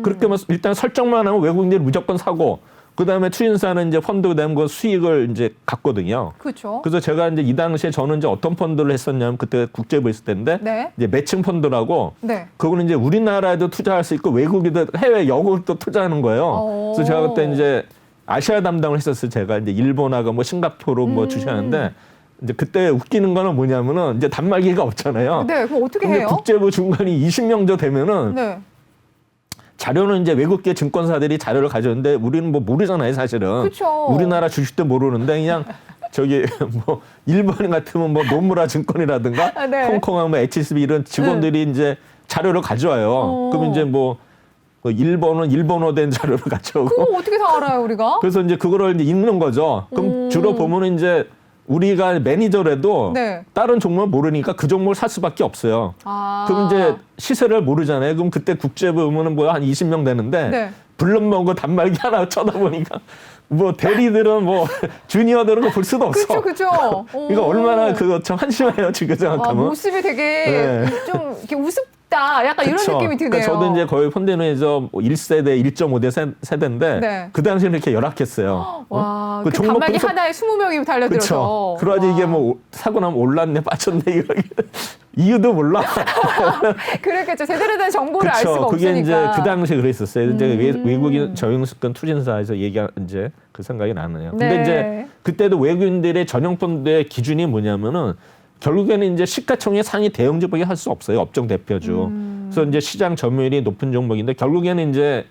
그렇게 일단 설정만 하면 외국인들이 무조건 사고 그다음에 투신사는 이제 펀드 그다음 그 수익을 이제 갖거든요. 그렇죠. 그래서 제가 이제 이 당시에 저는 이제 어떤 펀드를 했었냐면 그때 국제부에 있을 때인데 네. 이제 매칭 펀드라고 네. 그거는 이제 우리나라에도 투자할 수 있고 외국에도 해외 영국도 투자하는 거예요. 그래서 제가 그때 이제 아시아 담당을 했었어요. 제가 이제 일본하고 뭐 싱가포르 뭐 주시하는데 이제 그때 웃기는 거는 뭐냐면은 이제 단말기가 없잖아요. 네. 그럼 어떻게 근데 해요? 국제부 중간이 20명 정 되면은 네. 자료는 이제 외국계 증권사들이 자료를 가져오는데 우리는 뭐 모르잖아요, 사실은. 그쵸. 우리나라 주식도 모르는데 그냥 저기 뭐 일본 같으면 뭐 노무라 증권이라든가 네. 홍콩하고 뭐 HSB 이런 직원들이 이제 자료를 가져와요. 그럼 이제 뭐 일본은 일본어 된 자료를 가져오고. 그거 어떻게 다 알아요, 우리가? 그래서 이제 그거를 이제 읽는 거죠. 그럼 주로 보면은 이제 우리가 매니저라도 네. 다른 종목을 모르니까 그 종목을 살 수밖에 없어요. 그럼 이제 시세를 모르잖아요. 그럼 그때 국제부 보면은 뭐 한 20명 되는데 네. 불렀먹은 단말기 하나 쳐다보니까 뭐 대리들은 뭐 주니어들은 그거 볼 수도 없어. 그렇죠. 이거 얼마나 그거 참 한심해요 지금 생각하면. 모습이 되게 네. 좀 이렇게 우습다. 약간 이런 그쵸. 느낌이 드네요. 그러니까 저도 이제 거의 펀드에서 1세대, 1.5대 세대인데 네. 그 당시에는 이렇게 열악했어요. 와, 그 그 종목 단말기 분석- 하나에 20명이 달려들어서. 그렇죠. 그래가지고 이게 뭐 사고 나면 올랐네, 빠졌네 이거 이유도 몰라. 그렇겠죠. 제대로 된 정보를 알 수가 그렇죠. 그게 없으니까. 이제 그 당시에 그랬었어요. 이제 외국인 저용수권 투신사에서 얘기한 이제 그 생각이 나네요. 근데 네. 이제 그때도 외국인들의 전용 펀드의 기준이 뭐냐면은 결국에는 이제 시가총액 상위 대형주밖에 할 수 없어요. 업종 대표주. 그래서 이제 시장 점유율이 높은 종목인데 결국에는 이제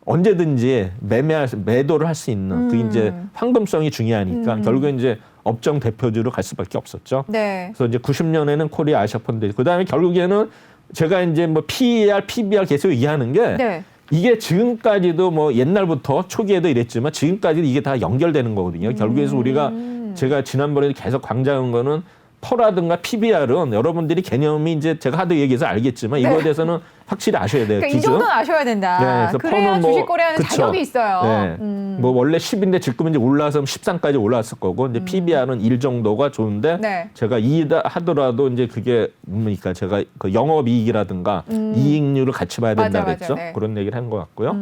언제든지 매도를 할 수 있는 그게 이제 황금성이 중요하니까 결국엔 이제 업종 대표주로 갈 수밖에 없었죠. 네. 그래서 이제 90년에는 코리아 아시아 펀드, 그다음에 결국에는 제가 이제 뭐 PER, PBR 계속 얘기하는 게 네. 이게 지금까지도 뭐 옛날부터 초기에도 이랬지만 지금까지도 이게 다 연결되는 거거든요. 결국에서 우리가 제가 지난번에 계속 강조한 거는 퍼라든가 PBR은 여러분들이 개념이 이제 제가 하도 얘기해서 알겠지만 이거에 대해서는 확실히 아셔야 돼요. 그러니까 이 기준. 정도는 아셔야 된다. 네, 그래서 그래야 퍼는 뭐- 주식 거래하는 그쵸. 자격이 있어요. 네. 뭐 원래 10인데 지금 이제 올라서 13까지 올라왔을 거고 이제 PBR은 1 정도가 좋은데 네. 제가 2다 하더라도 이제 그게 뭡니까 제가 그 영업이익이라든가 이익률을 같이 봐야 된다 맞아, 그랬죠. 네. 그런 얘기를 한 것 같고요.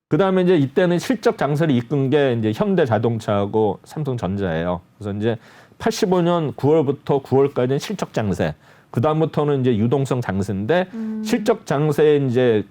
그다음에 이제 이때는 실적 장세를 이끈 게 이제 현대자동차하고 삼성전자예요. 그래서 이제 85년 9월부터 9월까지는 실적 장세. 그 다음부터는 이제 유동성 장세인데 실적 장세에 이제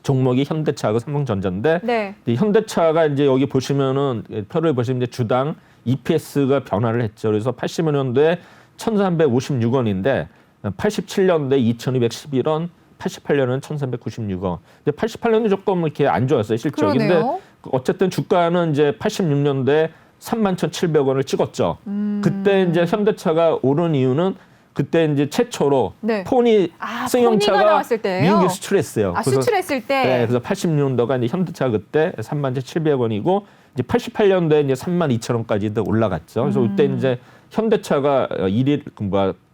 종목이 현대차하고 삼성전자인데 네. 이 현대차가 이제 여기 보시면은 표를 보시면 이제 주당 EPS가 변화를 했죠. 그래서 85년도에 1,356원인데 87년도에 2,211원, 88년은 1,396원. 근데 88년도 조금 이렇게 안 좋았어요, 실적이. 근데 그러네요. 어쨌든 주가는 이제 86년도에 31,700원을 찍었죠. 그때 이제 현대차가 오른 이유는 그때 이제 최초로 네. 포니 포니가 승용차가 나왔을 때예요? 미국에 수출했어요. 수출했을 때. 네, 그래서 80년도가 이제 현대차 그때 37,700원이고 이제 88년도에 이제 32,000원까지도 올라갔죠. 그래서 그때 이제 현대차가 1위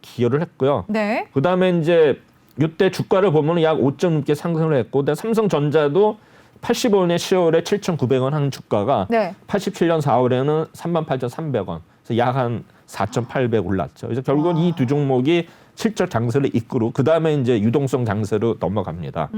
기여를 했고요. 네. 그다음에 이제 이때 주가를 보면 약 5점 넘게 상승을 했고, 그다음에 삼성전자도 85년에 10월에 7,900원 한 주가가 네. 87년 4월에는 38,300원. 그래서 약 한 4,800 올랐죠. 그래서 결국은 이 두 종목이 실적 장세를 이끌고 그다음에 이제 유동성 장세로 넘어갑니다.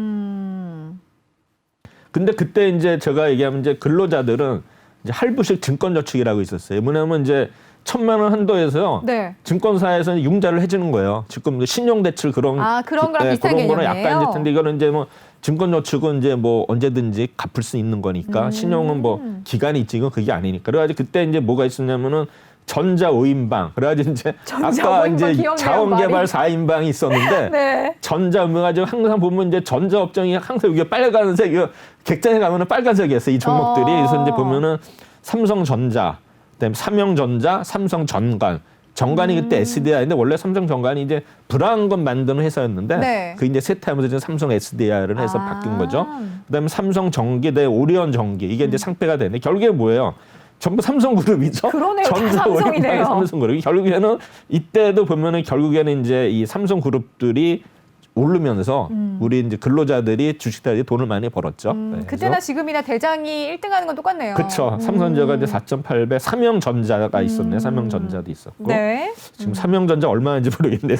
근데 그때 이제 제가 얘기하면 이제 근로자들은 이제 할부식 증권저축이라고 있었어요. 뭐냐면 이제 1,000만 원 한도에서요. 네. 증권사에서는 융자를 해주는 거예요. 지금 신용대출 그런 그런 거랑 비슷한 그런 거는 개념이에요? 약간 이제 텐데 이거는 이제 뭐 증권저축은 이제 뭐 언제든지 갚을 수 있는 거니까 신용은 뭐 기간이 있지 이건 그게 아니니까. 그래가지고 그때 이제 뭐가 있었냐면은 전자 5인방. 그래가지고 이제 아까 이제 자원개발 4인방이 있었는데 네. 전자 가지고 항상 보면 이제 전자 업종이 항상 이게 빨간색 객장에 가면은 빨간색이었어요. 이 종목들이. 그래서 이제 보면은 삼성전자, 그다음에 삼성전자, 삼성전관. 정관이 그때 SDI인데 원래 삼성전관이 이제 브라운건 만드는 회사였는데 네. 그 이제 세태하면서 이제 삼성 SDI를 해서 바뀐 거죠. 그다음에 삼성전기, 오리온전기 이게 이제 상폐가 되는데 결국에 뭐예요? 전부 삼성그룹이죠. 그러네요. 다 전자 삼성이네요. 오리온방이 삼성그룹. 결국에는 이때도 보면은 결국에는 이제 이 삼성그룹들이 오르면서 우리 이제 근로자들이 주식들이 돈을 많이 벌었죠. 네, 그때나 지금이나 대장이 1등하는 건 똑같네요. 그렇죠. 삼성전자가 이제 4,800, 삼성전자가 있었네. 삼성전자도 있었고. 네. 지금 삼성전자 얼마인지 모르겠는데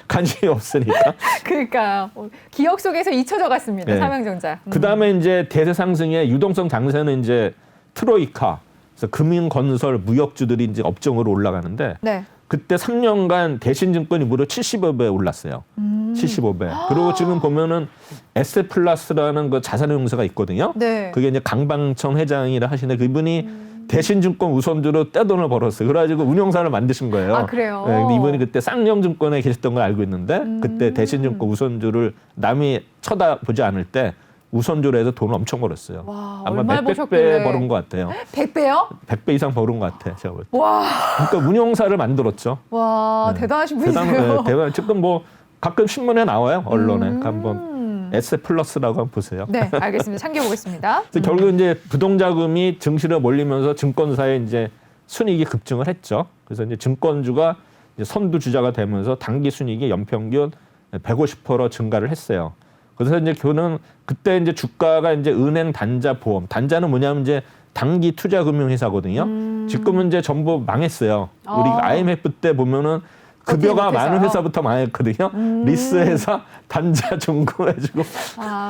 관심이 없으니까. 그러니까 기억 속에서 잊혀져 갔습니다. 네. 삼성전자. 그다음에 이제 대세 상승의 유동성 장세는 이제 트로이카, 그래서 금융, 건설, 무역주들이 이제 업종으로 올라가는데 네. 그때 3년간 대신증권이 무려 75배 올랐어요. 75배. 그리고 지금 보면은 에스플러스라는 그 자산운용사가 있거든요. 네. 그게 이제 강방천 회장이라 하시는데 그분이 대신증권 우선주로 떼돈을 벌었어요. 그래가지고 운용사를 만드신 거예요. 아, 그래요? 네, 근데 이분이 그때 쌍용증권에 계셨던 걸 알고 있는데 그때 대신증권 우선주를 남이 쳐다보지 않을 때 우선주로 해서 돈을 엄청 벌었어요. 와, 아마 얼마나 몇백 버셨길래. 배 버는 것 같아요. 100배요? 100배 이상 버는 것 같아요. 제가 볼 때. 와, 그러니까 운용사를 만들었죠. 와 네. 대단하신 분이세요. 대단. 지금 뭐 가끔 신문에 나와요. 언론에. 한번 S+라고 한번 보세요. 네, 알겠습니다. 참겨보겠습니다. 그래서 결국 이제 부동자금이 증시로 몰리면서 증권사에 이제 순이익이 급증을 했죠. 그래서 이제 증권주가 이제 선두주자가 되면서 단기 순이익이 연평균 150% 증가를 했어요. 그래서 이제 교는 그때 이제 주가가 이제 은행, 단자, 보험. 단자는 뭐냐면 이제 단기 투자 금융 회사거든요. 지금은 이제 전부 망했어요. 우리 IMF 때 보면은 급여가 많은 회사부터 망했거든요. 리스 회사, 단자, 중고 해주고.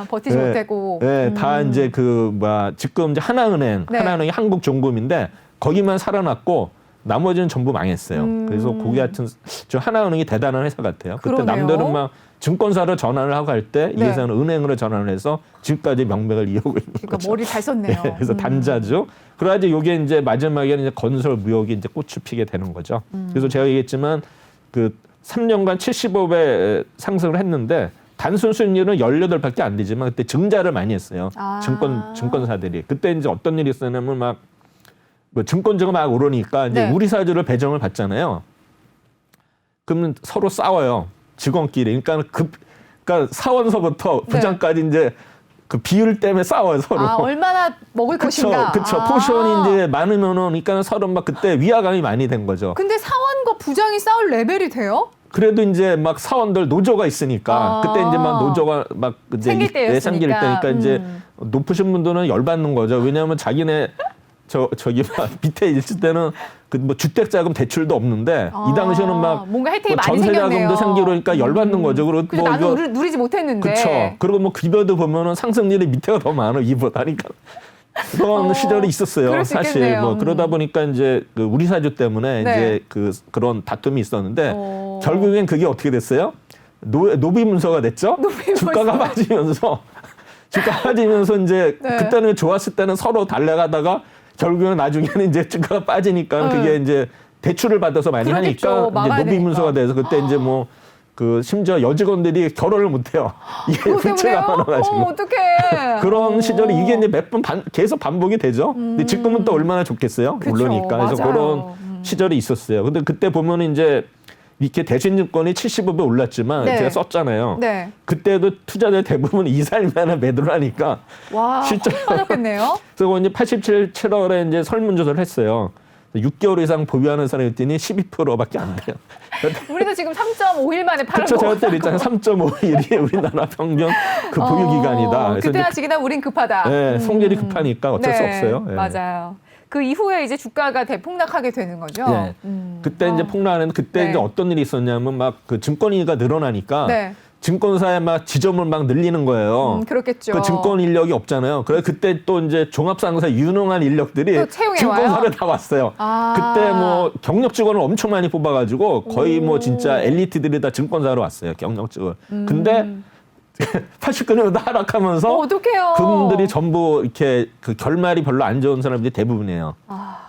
버티지 못하고. 네, 다 이제 지금 이제 하나은행이 한국종금인데 거기만 살아났고 나머지는 전부 망했어요. 그래서 거기 하여튼 저 하나은행이 대단한 회사 같아요. 그때 그러네요. 남들은 막 증권사로 전환을 하고 할 때 이 네. 회사는 은행으로 전환을 해서 지금까지 명맥을 이어오고 있는 그러니까 거죠. 머리 잘 썼네요. 네, 그래서 단자죠. 그래가지고 이게 이제 마지막에는 이제 건설 무역이 이제 꽃을 피게 되는 거죠. 그래서 제가 얘기했지만 그 3년간 75배 상승을 했는데 단순 수익률은 18밖에 안 되지만 그때 증자를 많이 했어요. 증권사들이. 그때 이제 어떤 일이 있었냐면 막 증권주가 막 오르니까 이제 네. 우리사주를 배정을 받잖아요. 그러면 서로 싸워요. 직원끼리. 그러니까 사원서부터 부장까지 이제 그 비율 때문에 싸워요, 서로. 얼마나 먹을 것인가. 그렇죠. 포션이 이제 많으면은 그러니까 서로 막 그때 위화감이 많이 된 거죠. 근데 사원과 부장이 싸울 레벨이 돼요? 그래도 이제 막 사원들 노조가 있으니까 그때 이제 막 노조가 막 이제 생길 때였으니까. 때니까 이제 높으신 분들은 열받는 거죠. 왜냐하면 자기네 저기 막 밑에 있을 때는 그 뭐 주택자금 대출도 없는데 이 당시에는 막 뭔가 혜택이 많이 전세자금도 생겼네요. 생기고 그러니까 열받는 거죠. 그리고 근데 나는 누리지 못했는데. 그렇죠. 그리고 뭐 급여도 보면은 상승률이 밑에가 더 많아 이보다. 그러니까 그런 시절이 있었어요. 그럴 수 사실 있겠네요. 뭐 그러다 보니까 이제 그 우리 사주 때문에 네. 이제 그런 다툼이 있었는데 결국엔 그게 어떻게 됐어요? 노비 문서가 됐죠. 주가가 빠지면서 이제 네. 그때는 좋았을 때는 서로 달려가다가 결국은 나중에는 이제 주가가 빠지니까 그게 이제 대출을 받아서 많이 그러겠죠. 하니까 이제 노비 문서가 돼서 그때 이제 뭐 그 심지어 여직원들이 결혼을 못 해요. 이게 부채가 많아가지고. 어떡해. 그런 시절이 이게 이제 몇 번 계속 반복이 되죠. 근데 지금은 또 얼마나 좋겠어요. 그쵸, 물론이니까. 그래서 맞아요. 그런 시절이 있었어요. 근데 그때 보면은 이제 이렇게 대신증권이 75배 올랐지만 네. 제가 썼잖아요. 네. 그때도 투자자 대부분 2살만에 매도를 하니까 와, 실제 빠졌겠네요. 그래서 이제 87월에 이제 설문조사를 했어요. 6개월 이상 보유하는 사람이 있더니 12%밖에 안 돼요. 우리도 지금 3.5일 만에 팔은 그쵸, 거. 제가 때 있잖아요. 3.5일이 우리나라 평균 그 보유 기간이다. 그래서 그때나 이제 지기나 우린 급하다. 네, 성질이 급하니까 어쩔 수 네, 없어요. 예. 맞아요. 그 이후에 이제 주가가 대폭락하게 되는 거죠. 네. 그때 이제 폭락하는데 그때 네. 이제 어떤 일이 있었냐면 막 그 증권인가 늘어나니까 네. 증권사에 막 지점을 막 늘리는 거예요. 그렇겠죠. 그 증권 인력이 없잖아요. 그래 그때 또 이제 종합상사 유능한 인력들이 또 채용해 증권사를 와요? 다 왔어요. 아. 그때 뭐 경력 직원을 엄청 많이 뽑아가지고 거의 뭐 진짜 엘리트들이 다 증권사로 왔어요. 경력 직원. 근데 89년도 하락하면서 어떡해요. 그분들이 전부 이렇게 그 결말이 별로 안 좋은 사람들이 대부분이에요.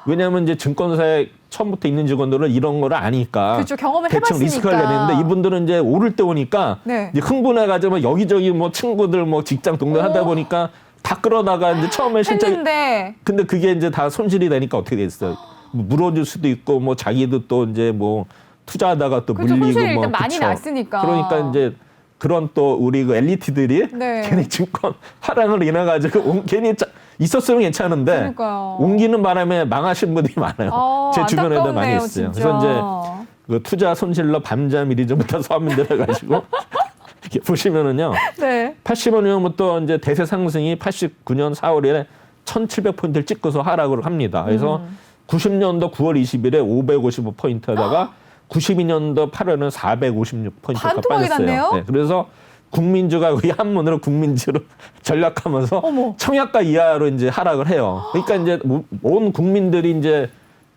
왜냐하면 이제 증권사에 처음부터 있는 직원들은 이런 거를 아니까 그렇죠. 경험을 대충 해봤으니까. 리스크를 내는데 이분들은 이제 오를 때 오니까 네. 이제 흥분해가지고 여기저기 뭐 친구들 뭐 직장 동료 하다 보니까 다 끌어다가 이제 처음에 실제 했는데 근데 그게 이제 다 손실이 되니까 어떻게 됐어요? 뭐 물어줄 수도 있고 뭐 자기도 또 이제 뭐 투자하다가 또 그렇죠. 물리고 손실이 뭐 일단 많이 그쵸. 났으니까. 그러니까 이제 그런 또 우리 그 엘리트들이 네. 괜히 증권 하락을 인해 가지고 괜히 있었으면 괜찮은데 그러니까요. 옮기는 바람에 망하신 분들이 많아요. 제 주변에도 많이 안타깝네요, 있어요. 진짜. 그래서 이제 그 투자 손실로 밤잠 일이전부터 서민들 해가지고 이렇게 보시면은요. 네. 85년부터 이제 대세 상승이 89년 4월에 1,700포인트를 찍고서 하락을 합니다. 그래서 90년도 9월 20일에 555포인트에다가 92년도 8월에는 456포인트가 반토막이 빠졌어요. 났네요? 네, 그래서 국민주가 거의 한문으로 국민주로 전락하면서 어머. 청약가 이하로 이제 하락을 해요. 그러니까 이제 온 국민들이 이제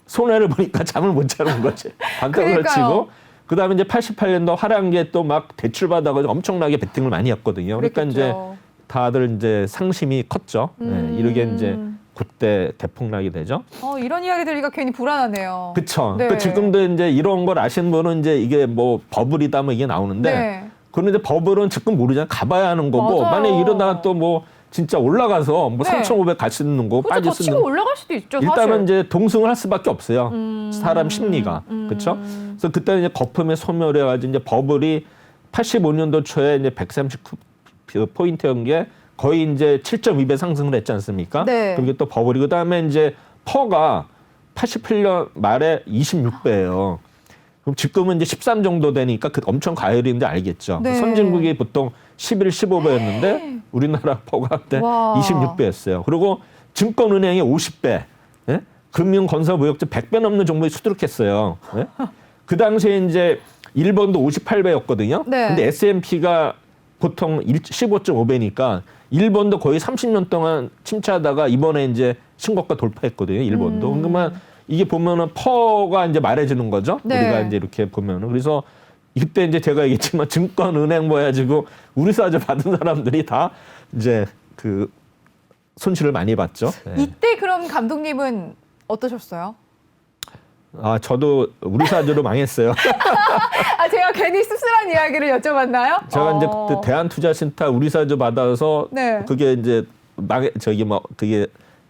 손해를 보니까 잠을 못 자는 거지. 반떡을 그러니까요. 치고 그다음에 이제 88년도 하락기에 또 막 대출 받아가지고 엄청나게 베팅을 많이 했거든요. 그러니까 이제 그랬겠죠. 다들 이제 상심이 컸죠. 네, 이렇게 이제 그때 대폭락이 되죠. 이런 이야기 들으니까 괜히 불안하네요. 그렇죠. 네. 그 지금도 이제 이런 걸 아시는 분은 이제 이게 뭐 버블이다 뭐 이게 나오는데 네. 그런데 버블은 지금 모르잖아요. 가봐야 하는 거고 맞아요. 만약에 이러다가 또 뭐 진짜 올라가서 뭐 네. 3,500 갈 수 있는 거 그렇죠. 빠질 더 수 치고 있는 거. 올라갈 수도 있죠. 일단은 사실. 이제 동승을 할 수밖에 없어요. 사람 심리가. 그렇죠? 그래서 그때 이제 거품에 소멸해가지고 이제 버블이 85년도 초에 이제 139포인트였던 게 거의 이제 7.2배 상승을 했지 않습니까? 네. 그리고 또 버블이 그다음에 이제 퍼가 88년 말에 26배예요. 그럼 지금은 이제 13 정도 되니까 그 엄청 과열인데 알겠죠. 네. 선진국이 보통 11, 15배였는데 우리나라 퍼가 그때 와. 26배였어요. 그리고 증권은행이 50배, 예? 금융건설무역주 100배 넘는 종목이 수두룩했어요. 예? 그 당시에 이제 일본도 58배였거든요. 네. 근데 S&P가 보통 15.5배니까 일본도 거의 30년 동안 침체하다가 이번에 이제 신고가 돌파했거든요. 일본도. 그러면 이게 보면은 퍼가 이제 말해주는 거죠. 네. 우리가 이제 이렇게 보면은 그래서 이때 이제 제가 얘기했지만 증권은행 뭐 해가지고 우리사저 받은 사람들이 다 이제 그 손실을 많이 봤죠. 네. 이때 그럼 감독님은 어떠셨어요? 아 저도 우리사저로 망했어요. 제가 괜히 씁쓸한 이야기를 여쭤봤나요? 제가 이제 그때 대한투자신탁 우리사저 받아서 네. 그게 이제 저기 뭐 그게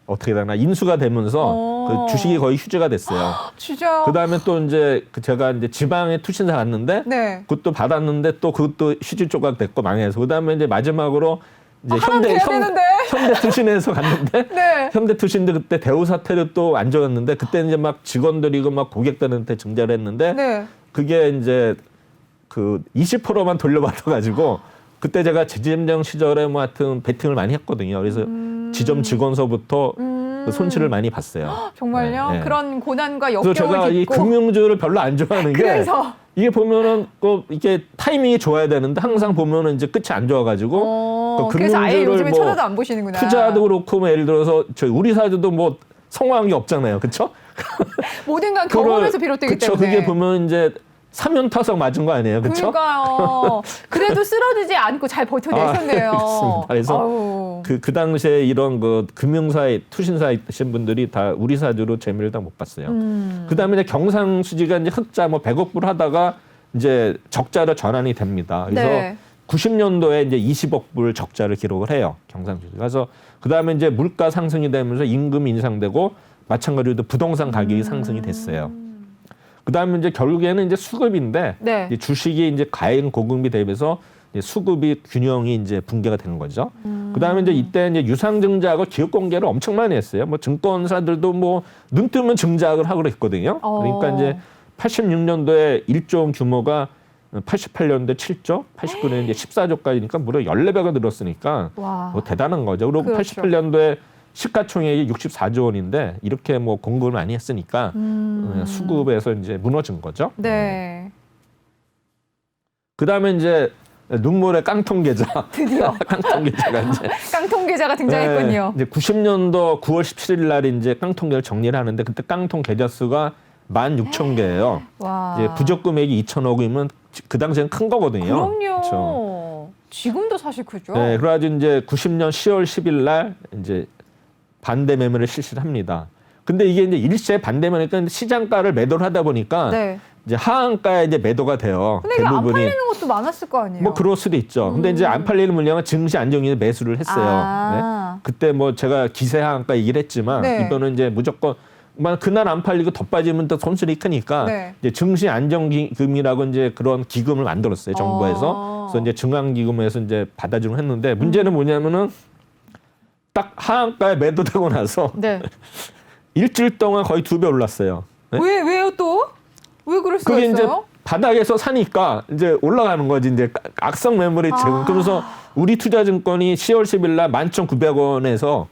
어떻게 되나 인수가 되면서 그 주식이 거의 휴지가 됐어요. 진짜요? 그 다음에 또 이제 제가 이제 지방에 투신사 갔는데 네. 그것도 받았는데 또 그것도 휴지 조각 됐고 망해서 그 다음에 이제 마지막으로 이제 하나 돼야 되는데. 현대 투신에서 갔는데 네. 현대 투신도 그때 대우 사태도 또 안 좋았는데 그때 이제 막 직원들이고 막 고객들한테 증자를 했는데 네. 그게 이제 그 20%만 돌려받아가지고 그때 제가 재직장 시절에 뭐 하여튼 베팅을 많이 했거든요. 그래서 지점 직원서부터 그 손실을 많이 봤어요. 정말요? 네, 네. 그런 고난과 그래서 제가 역경을 이 딛고 금융주를 별로 안 좋아하는 게 그래서 이게 보면은 꼭 이게 타이밍이 좋아야 되는데 항상 보면은 이제 끝이 안 좋아가지고 그래서 아예 금융주를 요즘에 뭐 쳐다도 안 보시는구나. 투자도 그렇고 뭐 예를 들어서 저희 우리 사주도 뭐 성공한 게 없잖아요, 그렇죠? 모든 건 경험에서 비롯되기 그쵸, 때문에. 그게 보면 이제 사면타석 맞은 거 아니에요, 그렇죠? 그러니까요. 그래도 쓰러지지 않고 잘 버텨내셨네요. 그렇습니다. 그래서 아유. 그 당시에 이런 그 금융사에 투신사에 있으신 분들이 다 우리 사주로 재미를 다 못 봤어요. 그다음에 이제 경상수지가 이제 흑자 뭐 100억 불 하다가 이제 적자로 전환이 됩니다. 그래서 네. 90년도에 이제 20억 불 적자를 기록을 해요. 경상수지. 그래서 그다음에 이제 물가 상승이 되면서 임금이 인상되고 마찬가지로 부동산 가격이 상승이 됐어요. 그다음에 이제 결국에는 이제 수급인데 네. 이제 주식이 이제 과잉 고금리 대비해서 이제 수급이 균형이 이제 붕괴가 되는 거죠. 그다음에 이제 이때 이제 유상증자하고 기업 공개를 엄청 많이 했어요. 뭐 증권사들도 뭐 눈 뜨면 증자를 하고 그랬거든요. 그러니까 이제 86년도에 1조 원 규모가 88년도에 7조, 89년에 이제 14조까지니까 무려 14배가 늘었으니까 와. 뭐 대단한 거죠. 그리고 그렇죠. 88년도에 시가총액이 64조 원인데 이렇게 뭐 공급을 많이 했으니까 수급에서 이제 무너진 거죠. 네. 그다음에 이제 눈물의 깡통 계좌. 드디어 깡통 계좌가 이제 깡통 계좌가 등장했군요. 이제 90년도 9월 17일 날 이제 깡통 계좌를 정리를 하는데 그때 깡통 계좌 수가 16,000개예요. 와. 이제 부적 금액이 2,000억이면 그 당시에는 큰 거거든요. 그럼요. 그렇죠. 지금도 사실 크죠. 네, 그래가지고 이제 90년 10월 10일 날 이제 반대 매매를 실시를 합니다. 근데 이게 이제 일시에 반대 매매니까 시장가를 매도를 하다 보니까 네. 이제 하한가에 이제 매도가 돼요. 근데 이게 안 팔리는 것도 많았을 거 아니에요? 뭐 그럴 수도 있죠. 근데 이제 안 팔리는 물량은 증시 안정일에 매수를 했어요. 아. 네. 그때 뭐 제가 기세 하한가 얘기를 했지만 네. 이번은 이제 무조건 그날 안 팔리고 더 빠지면 또 손실이 크니까 네. 이제 증시 안정기금이라고 이제 그런 기금을 만들었어요. 정부에서. 그래서 이제 중앙기금에서 이제 받아주는 했는데 문제는 뭐냐면은 딱 하한가에 매도되고 나서 네. 일주일 동안 거의 2배 올랐어요. 네? 왜요 또? 왜 그럴 수가 그게 이제 있어요? 바닥에서 사니까 이제 올라가는 거지. 이제 악성 매물이 지금. 그래서 우리투자증권이 10월 10일 날 11,900원에서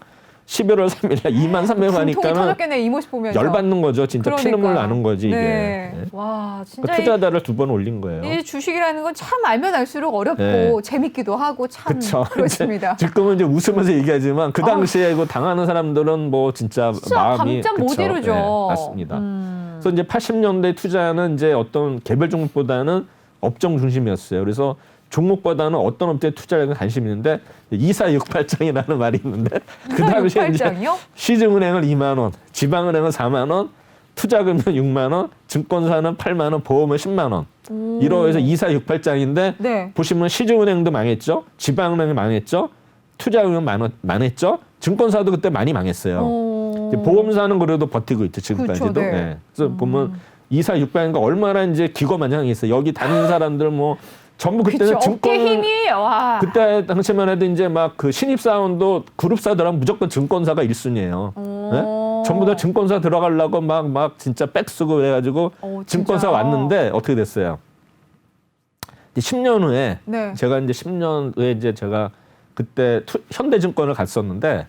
11월 3일 날 23,000원 통이 하니까는 터졌겠네 이 모습 보면서. 열받는 거죠. 진짜 피눈물 그러니까. 나는 거지 이게. 네. 네. 와 그 진짜 투자자를 2번 올린 거예요. 이 주식이라는 건 참 알면 알수록 어렵고 네. 재밌기도 하고 참 그렇죠. 그렇습니다. 지금은 이제 웃으면서 얘기하지만 그 당시에 이거 당하는 사람들은 뭐 진짜 마음이 감점 못 그쵸. 이루죠. 네, 맞습니다. 그래서 이제 80년대 투자는 이제 어떤 개별 종목보다는 업종 중심이었어요. 그래서 종목보다는 어떤 업체에 투자하는 관심이 있는데 2468장이라는 말이 있는데 그 당시에 이제 2468장이요? 시중은행을 2만 원, 지방은행은 4만 원, 투자금은 6만 원, 증권사는 8만 원, 보험은 10만 원. 이러해서 2468장인데 네. 보시면 시중은행도 망했죠, 지방은행이 망했죠, 투자금은 망했죠, 증권사도 그때 많이 망했어요. 이제 보험사는 그래도 버티고 있죠 지금까지도. 그렇죠, 네. 네. 그래서 보면 2468인가 얼마나 이제 기고만장했어요. 여기 다니는 사람들 뭐 전부 그때는 그쵸, 어깨 힘이 와. 그때 당시만 해도 이제 막 그 신입사원도 그룹사들하면 무조건 증권사가 1순위예요. 네? 전부 다 증권사 들어가려고 막 진짜 백 쓰고 해가지고 증권사 왔는데 어떻게 됐어요? 이제 10년 후에 네. 제가 이제 10년 후에 이제 제가 그때 현대증권을 갔었는데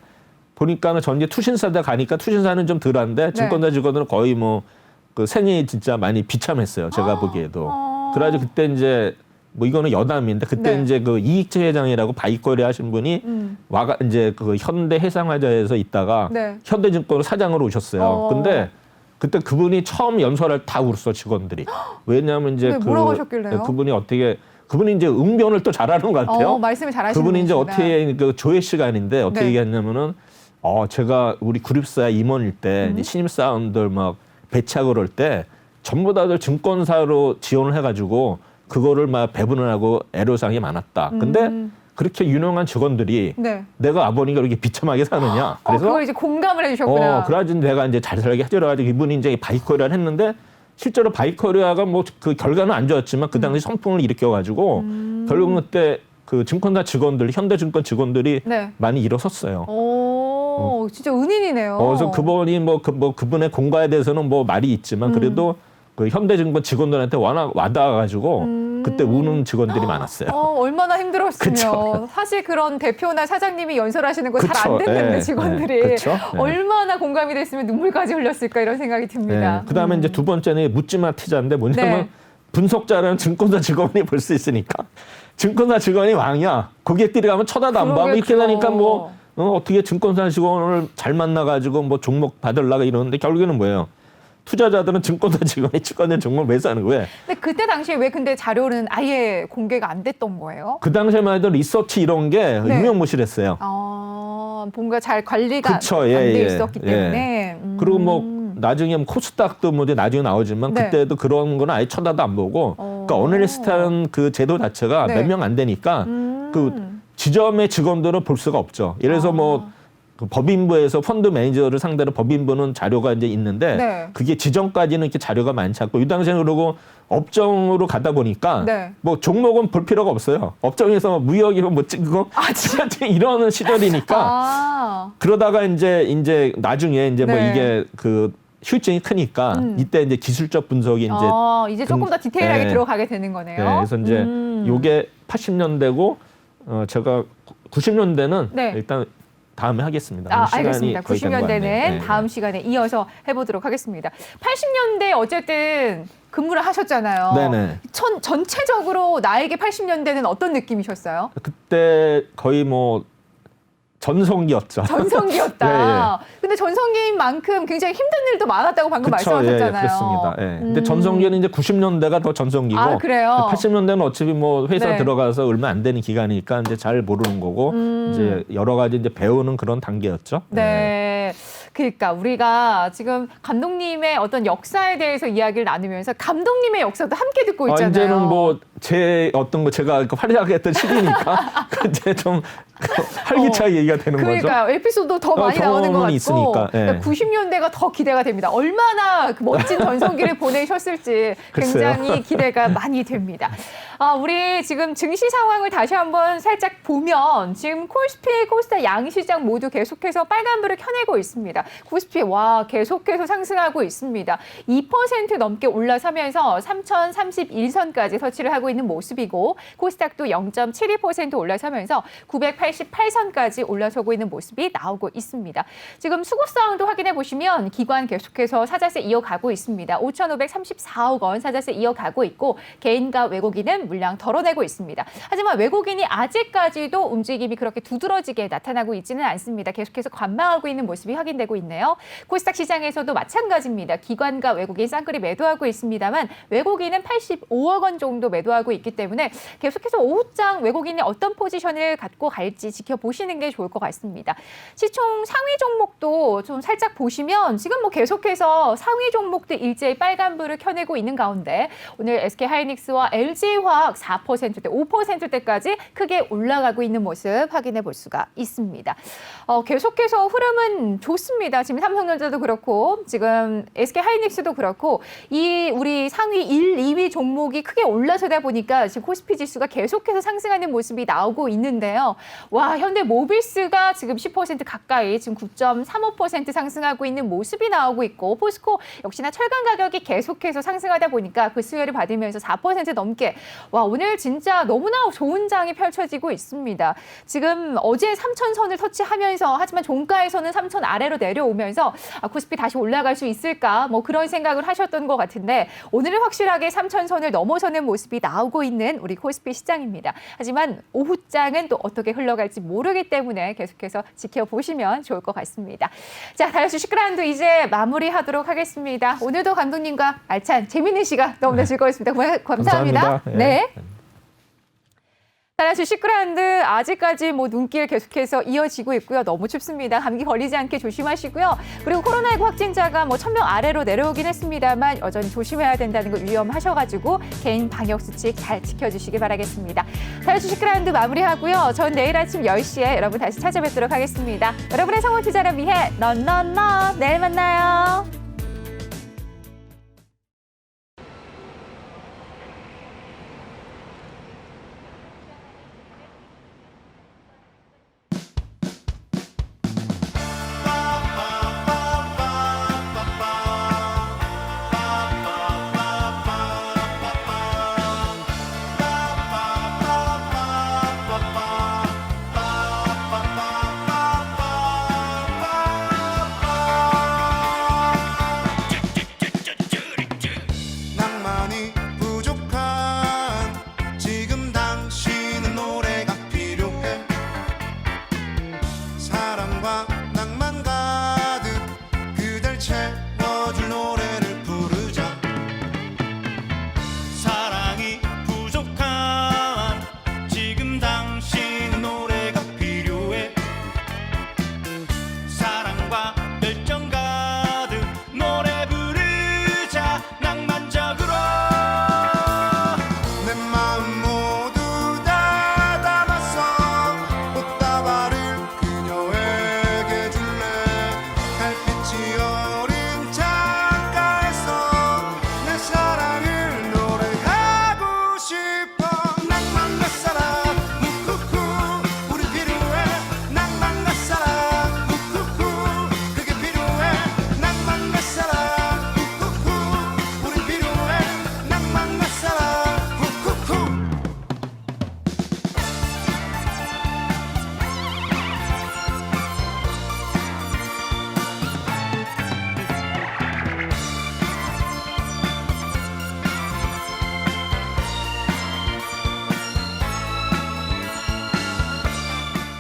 보니까는 전 이제 투신사다 가니까 투신사는 좀 덜한데 증권사 직원들은 거의 뭐 그 생이 진짜 많이 비참했어요. 제가 보기에도. 그래가지고 그때 이제 뭐 이거는 여담인데 그때 네. 이제 그 이익재 회장이라고 바이코리아 하신 분이 와가 이제 그 현대 해상화재에서 있다가 네. 현대증권 사장으로 오셨어요. 근데 그때 그분이 처음 연설을 다 울었어 직원들이. 왜냐하면 이제 네, 뭐라고 하셨길래요? 그분이 이제 응변을 또 잘하는 것 같아요. 말씀을 잘하시는 그분이 이제 분이시구나. 어떻게 그 조회 시간인데 어떻게 네. 얘기했냐면은 제가 우리 그룹사 임원일 때 이제 신입사원들 막 배치하고 그럴 때 전부 다들 증권사로 지원을 해가지고 그거를 막 배분을 하고 애로사항이 많았다. 근데 그렇게 유능한 직원들이 네. 내가 아버님과 이렇게 비참하게 사느냐. 그래서 그걸 이제 공감을 해주셨구나. 그래가지고 내가 이제 잘 살게 해줘가지고 이분이 이제 바이코리아를 했는데 실제로 바이코리아가 뭐 그 결과는 안 좋았지만 그 당시 선풍을 일으켜가지고 결국은 그때 그 증권사 직원들, 현대증권 직원들이 네. 많이 일어섰어요. 진짜 은인이네요. 그래서 그분이 그분의 공과에 대해서는 뭐 말이 있지만 그래도 그 현대증권 직원들한테 워낙 와닿아가지고 그때 우는 직원들이 많았어요. 얼마나 힘들었으면. 그쵸. 사실 그런 대표나 사장님이 연설하시는 거 잘 안 그쵸. 듣는데 네, 직원들이 네, 그쵸. 네. 얼마나 공감이 됐으면 눈물까지 흘렸을까 이런 생각이 듭니다. 그다음에 이제 두 번째는 묻지마 티자인데 뭐냐면 네. 분석자라는 증권사 직원이 볼 수 있으니까 증권사 직원이 왕이야. 고객들이 가면 쳐다도 안 봐. 이렇게 그러겠죠. 되니까 뭐 어떻게 증권사 직원을 잘 만나가지고 뭐 종목 받으려고 이러는데 결국에는 뭐예요? 투자자들은 증권사 직원이 치과된 종목을 매수하는 거예요. 근데 그때 당시에 왜 근데 자료는 아예 공개가 안 됐던 거예요? 그 당시에만 해도 리서치 이런 게 네. 유명무실했어요. 뭔가 잘 관리가 그쵸, 안 돼 예. 있었기 때문에. 그리고 뭐 나중에 코스닥도 뭐 나중에 나오지만 네. 그때도 그런 거는 아예 쳐다도 안 보고 그러니까 어널리스트라는 그 제도 자체가 네. 몇 명 안 되니까 그 지점의 직원들은 볼 수가 없죠. 예를 들어서 뭐 그 법인부에서 펀드 매니저를 상대로 법인부는 자료가 이제 있는데 네. 그게 지정까지는 이렇게 자료가 많지 않고 이 당시에는 그러고 업종으로 가다 보니까 네. 뭐 종목은 볼 필요가 없어요. 업종에서 무역이고 뭐 찍고 진짜 이러는 시절이니까 그러다가 이제 나중에 이제 뭐 네. 이게 그 휴증이 크니까 이때 이제 기술적 분석이 이제 조금 더 디테일하게 네. 들어가게 되는 거네요. 네, 그래서 이제 요게 80년대고 제가 90년대는 네. 일단 다음에 하겠습니다. 시간이 알겠습니다. 거의 된것 90년대는 같네요. 다음 시간에 이어서 해보도록 하겠습니다. 80년대 어쨌든 근무를 하셨잖아요. 네네. 전체적으로 나에게 80년대는 어떤 느낌이셨어요? 그때 거의 뭐 전성기였죠. 전성기였다. 근데 전성기인 만큼 굉장히 힘든 일도 많았다고 방금 말씀하셨잖아요. 예, 그렇습니다. 예. 근데 전성기는 이제 90년대가 더 전성기고 그래요? 80년대는 어차피 뭐 회사 네. 들어가서 얼마 안 되는 기간이니까 이제 잘 모르는 거고 이제 여러 가지 이제 배우는 그런 단계였죠. 네. 그러니까 우리가 지금 감독님의 어떤 역사에 대해서 이야기를 나누면서 감독님의 역사도 함께 듣고 있잖아요. 이제는 뭐 제 어떤 거 제가 활약하게 했던 시기니까 이제 좀 활기차게 얘기가 되는 거죠. 그러니까 에피소드 더 많이 나오는 것 같고 있으니까, 예. 그러니까 90년대가 더 기대가 됩니다. 얼마나 그 멋진 전성기를 보내셨을지 굉장히 기대가 많이 됩니다. 우리 지금 증시 상황을 다시 한번 살짝 보면 지금 코스피, 코스닥 양시장 모두 계속해서 빨간불을 켜내고 있습니다. 코스피 계속해서 상승하고 있습니다. 2% 넘게 올라서면서 3031선까지 터치를 하고 있는 모습이고 코스닥도 0.72% 올라서면서 988선까지 올라서고 있는 모습이 나오고 있습니다. 지금 수급 상황도 확인해 보시면 기관 계속해서 사자세 이어가고 있습니다. 5,534억 원 사자세 이어가고 있고 개인과 외국인은 물량 덜어내고 있습니다. 하지만 외국인이 아직까지도 움직임이 그렇게 두드러지게 나타나고 있지는 않습니다. 계속해서 관망하고 있는 모습이 확인되고 있네요. 코스닥 시장에서도 마찬가지입니다. 기관과 외국인 쌍끌이 매도하고 있습니다만 외국인은 85억 원 정도 매도하고 있기 때문에 계속해서 오후장 외국인이 어떤 포지션을 갖고 갈지 지켜보시는 게 좋을 것 같습니다. 시총 상위 종목도 좀 살짝 보시면 지금 뭐 계속해서 상위 종목들 일제히 빨간불을 켜내고 있는 가운데 오늘 SK하이닉스와 LG화학 4%대, 5%대까지 크게 올라가고 있는 모습 확인해 볼 수가 있습니다. 계속해서 흐름은 좋습니다. 지금 삼성전자도 그렇고 지금 SK하이닉스도 그렇고 이 우리 상위 1, 2위 종목이 크게 올라서다 보니까 지금 코스피 지수가 계속해서 상승하는 모습이 나오고 있는데요. 현대모비스가 지금 10% 가까이 지금 9.35% 상승하고 있는 모습이 나오고 있고 포스코 역시나 철강 가격이 계속해서 상승하다 보니까 그 수혜를 받으면서 4% 넘게 오늘 진짜 너무나 좋은 장이 펼쳐지고 있습니다. 지금 어제 3,000선을 터치하면서 하지만 종가에서는 3,000 아래로 내려오면서 코스피 다시 올라갈 수 있을까 뭐 그런 생각을 하셨던 것 같은데 오늘은 확실하게 3,000선을 넘어서는 모습이 나오고 있는 우리 코스피 시장입니다. 하지만 오후장은 또 어떻게 흘러갈지 모르기 때문에 계속해서 지켜보시면 좋을 것 같습니다. 자, 다이어트 시크라운드 이제 마무리하도록 하겠습니다. 오늘도 감독님과 알찬 재밌는 시간 너무나 즐거웠습니다. 감사합니다. 네. 다이어트 시크라운드 아직까지 뭐 눈길 계속해서 이어지고 있고요. 너무 춥습니다. 감기 걸리지 않게 조심하시고요. 그리고 코로나19 확진자가 뭐 1,000명 아래로 내려오긴 했습니다만 여전히 조심해야 된다는 거 위험하셔가지고 개인 방역 수칙 잘 지켜주시기 바라겠습니다. 다이어트 시크라운드 마무리하고요. 전 내일 아침 10시에 여러분 다시 찾아뵙도록 하겠습니다. 여러분의 성원 투자를 위해 넌 내일 만나요.